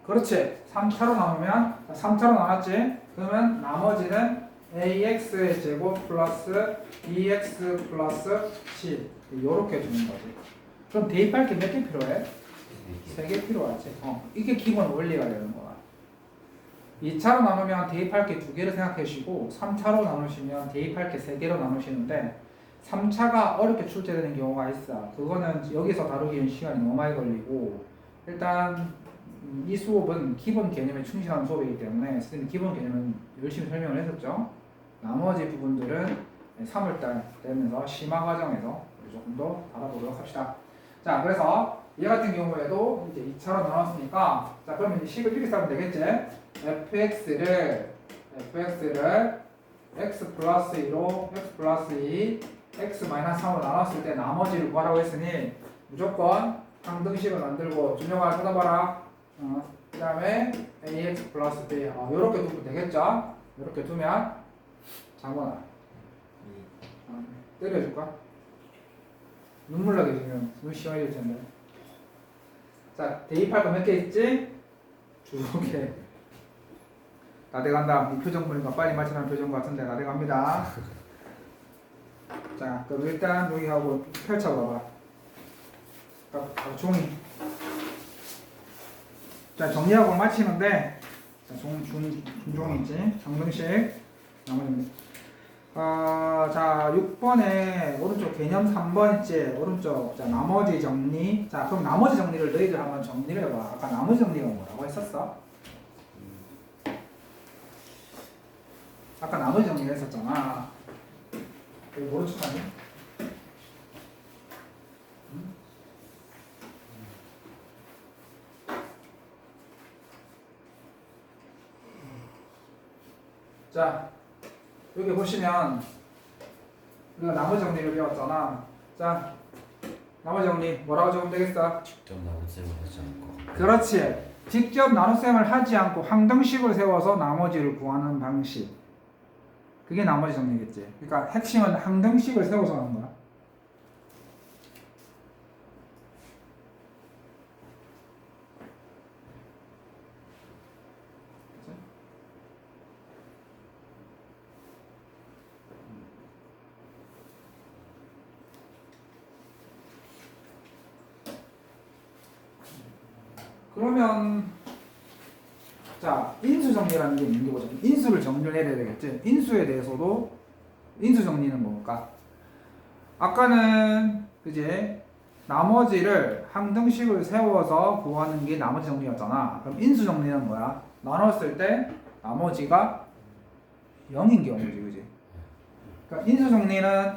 그렇지. 3차로 나누면 3차로 나왔지. 그러면 나머지는 ax의 제곱 플러스 bx 플러스 c 이렇게 주는 거지. 그럼 대입할 게 몇 개 필요해? 3개 필요하지. 이게 기본 원리가 되는 거야. 2차로 나누면 대입할 게 2개를 생각해 주시고 3차로 나누시면 대입할 게 3개로 나누시는데 3차가 어렵게 출제되는 경우가 있어. 그거는 여기서 다루기엔 시간이 너무 많이 걸리고 일단 이 수업은 기본 개념에 충실한 수업이기 때문에 선생님 기본 개념은 열심히 설명을 했었죠. 나머지 부분들은 3월달 되면서 심화 과정에서 조금 더 알아보도록 합시다. 자, 그래서 얘 같은 경우에도 이제 2차로 나눴으니까 자, 그러면 이제 식을 이렇게 쓰면 되겠지? fx를 x 플러스 2로 x 플러스 2 x 마이너스 3으로 나눴을 때 나머지를 구하라고 했으니 무조건 항등식을 만들고 준영아 쳐다봐라. 그 다음에 ax 플러스 b 요렇게 두면 되겠죠? 요렇게 두면 장원아 때려줄까? 눈물 나게 지금 눈 시원해질 텐데. 자, 대입할 거 몇 개 있지? 2개. 다 돼간다. 이 표정 보니까 빨리 맞추는 표정 같은데 다 돼갑니다. 자, 그럼 일단 여기 하고 펼쳐봐봐. 종이. 자, 정리하고 마치는데 자, 준종이 있지? 정등식 나머지. 자, 6번에 오른쪽 개념 3번째 오른쪽 자, 나머지 정리. 자, 그럼 나머지 정리를 너희들 한번 정리를 해봐. 아까 나머지 정리가 뭐라고 했었어? 아까 나머지 정리를 했었잖아. 왜 모른 척하니? 자, 여기 보시면 우리가 나머지 정리를 배웠잖아. 자, 나머지 정리 뭐라고 적으면 되겠어? 직접 나온 셈을 하지 않고. 그렇지. 직접 나눗셈을 하지 않고 항등식을 세워서 나머지를 구하는 방식. 그게 나머지 정리겠지. 그러니까 핵심은 항등식을 세워서 하는 거야. 그러면 자, 인수 정리라는 게 있는 게 뭐죠? 인수를 정리를 해야 되겠지. 인수에 대해서도 인수 정리는 뭘까? 아까는 그제 나머지를 항등식을 세워서 구하는 게 나머지 정리였잖아. 그럼 인수 정리는 뭐야? 나눴을 때 나머지가 0인 경우지, 그지? 그러니까 인수 정리는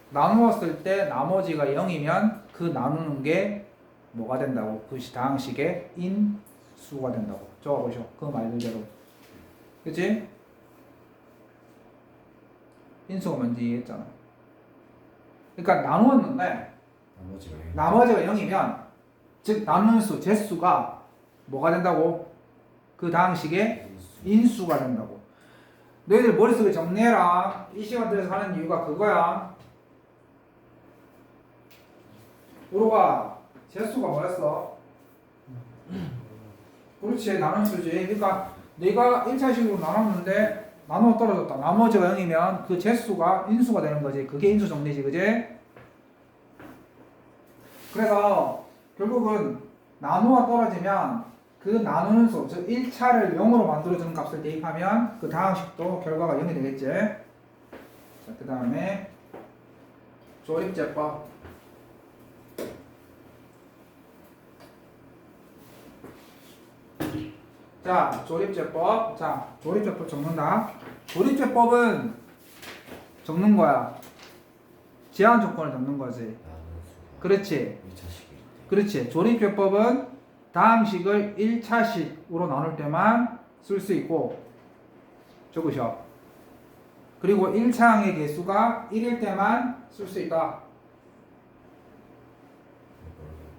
나누었을 때 나머지가 0이면 그 나누는 게 뭐가 된다고? 그 다항식의 인수가 된다고. 적어보셔. 그 말대로. 그치? 인수가 뭔지 이해했잖아. 그러니까 나누었는데 나머지가 0이면 즉 나누는 수, 제수가 뭐가 된다고? 그 다항식의 인수가 된다고. 너희들 머릿속에 정리해라. 이 시간 들여서 하는 이유가 그거야. 우로가 제수가 뭐였어? 그렇지, 나눈 수지. 그러니까 내가 1차식으로 나눴는데 나누어 떨어졌다. 나머지가 0이면 그 제수가 인수가 되는 거지. 그게 인수 정리지, 그지? 그래서 결국은 나누어 떨어지면 그 나누는 수, 즉 1차를 0으로 만들어주는 값을 대입하면 그 다항식도 결과가 0이 되겠지. 자, 그 다음에 조립제법. 자, 조립제법. 자, 조립제법 적는다. 조립제법은 적는 거야. 제한 조건을 적는 거지. 그렇지. 2차식일 그렇지. 조립제법은 다항식을 1차식으로 나눌 때만 쓸 수 있고, 적으셔. 그리고 1차항의 개수가 1일 때만 쓸 수 있다.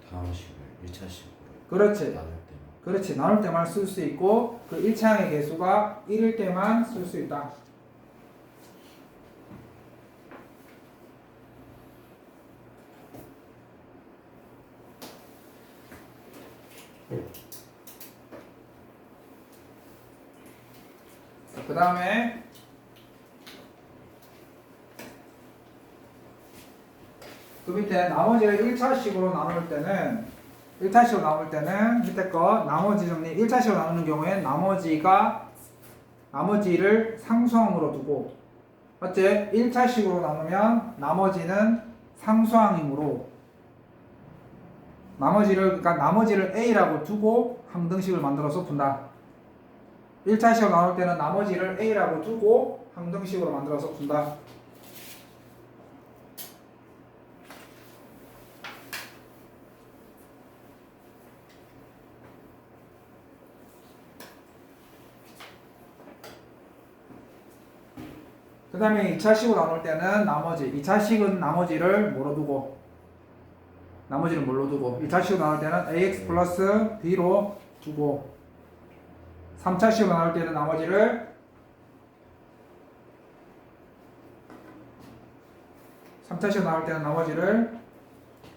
다항식을 1차식으로 그렇지. 나눌 때만. 그렇지. 나눌 때만 쓸 수 있고, 그 1차항의 개수가 1일 때만 쓸 수 있다. 그 다음에 그 밑에 나머지를 1차식으로 나눌 때는 밑에 거 나머지 정리 1차식으로 나누는 경우엔 나머지를 상수항으로 두고, 맞지? 1차식으로 나누면 나머지는 상수항이므로 나머지를 A라고 두고 항등식을 만들어서 푼다. 1차식으로 나눌 때는 나머지를 A라고 두고 항등식으로 만들어서 푼다. 그 다음에 2차식으로 나눌 때는 2차식은 나머지를 뭘로 두고? 2차식으로 나눌 때는 ax 플러스 b로 두고, 3차식으로 나눌 때는 나머지를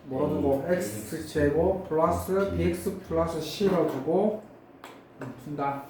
뭐로 두고? x제곱 플러스 bx 플러스 c로 두고 푼다.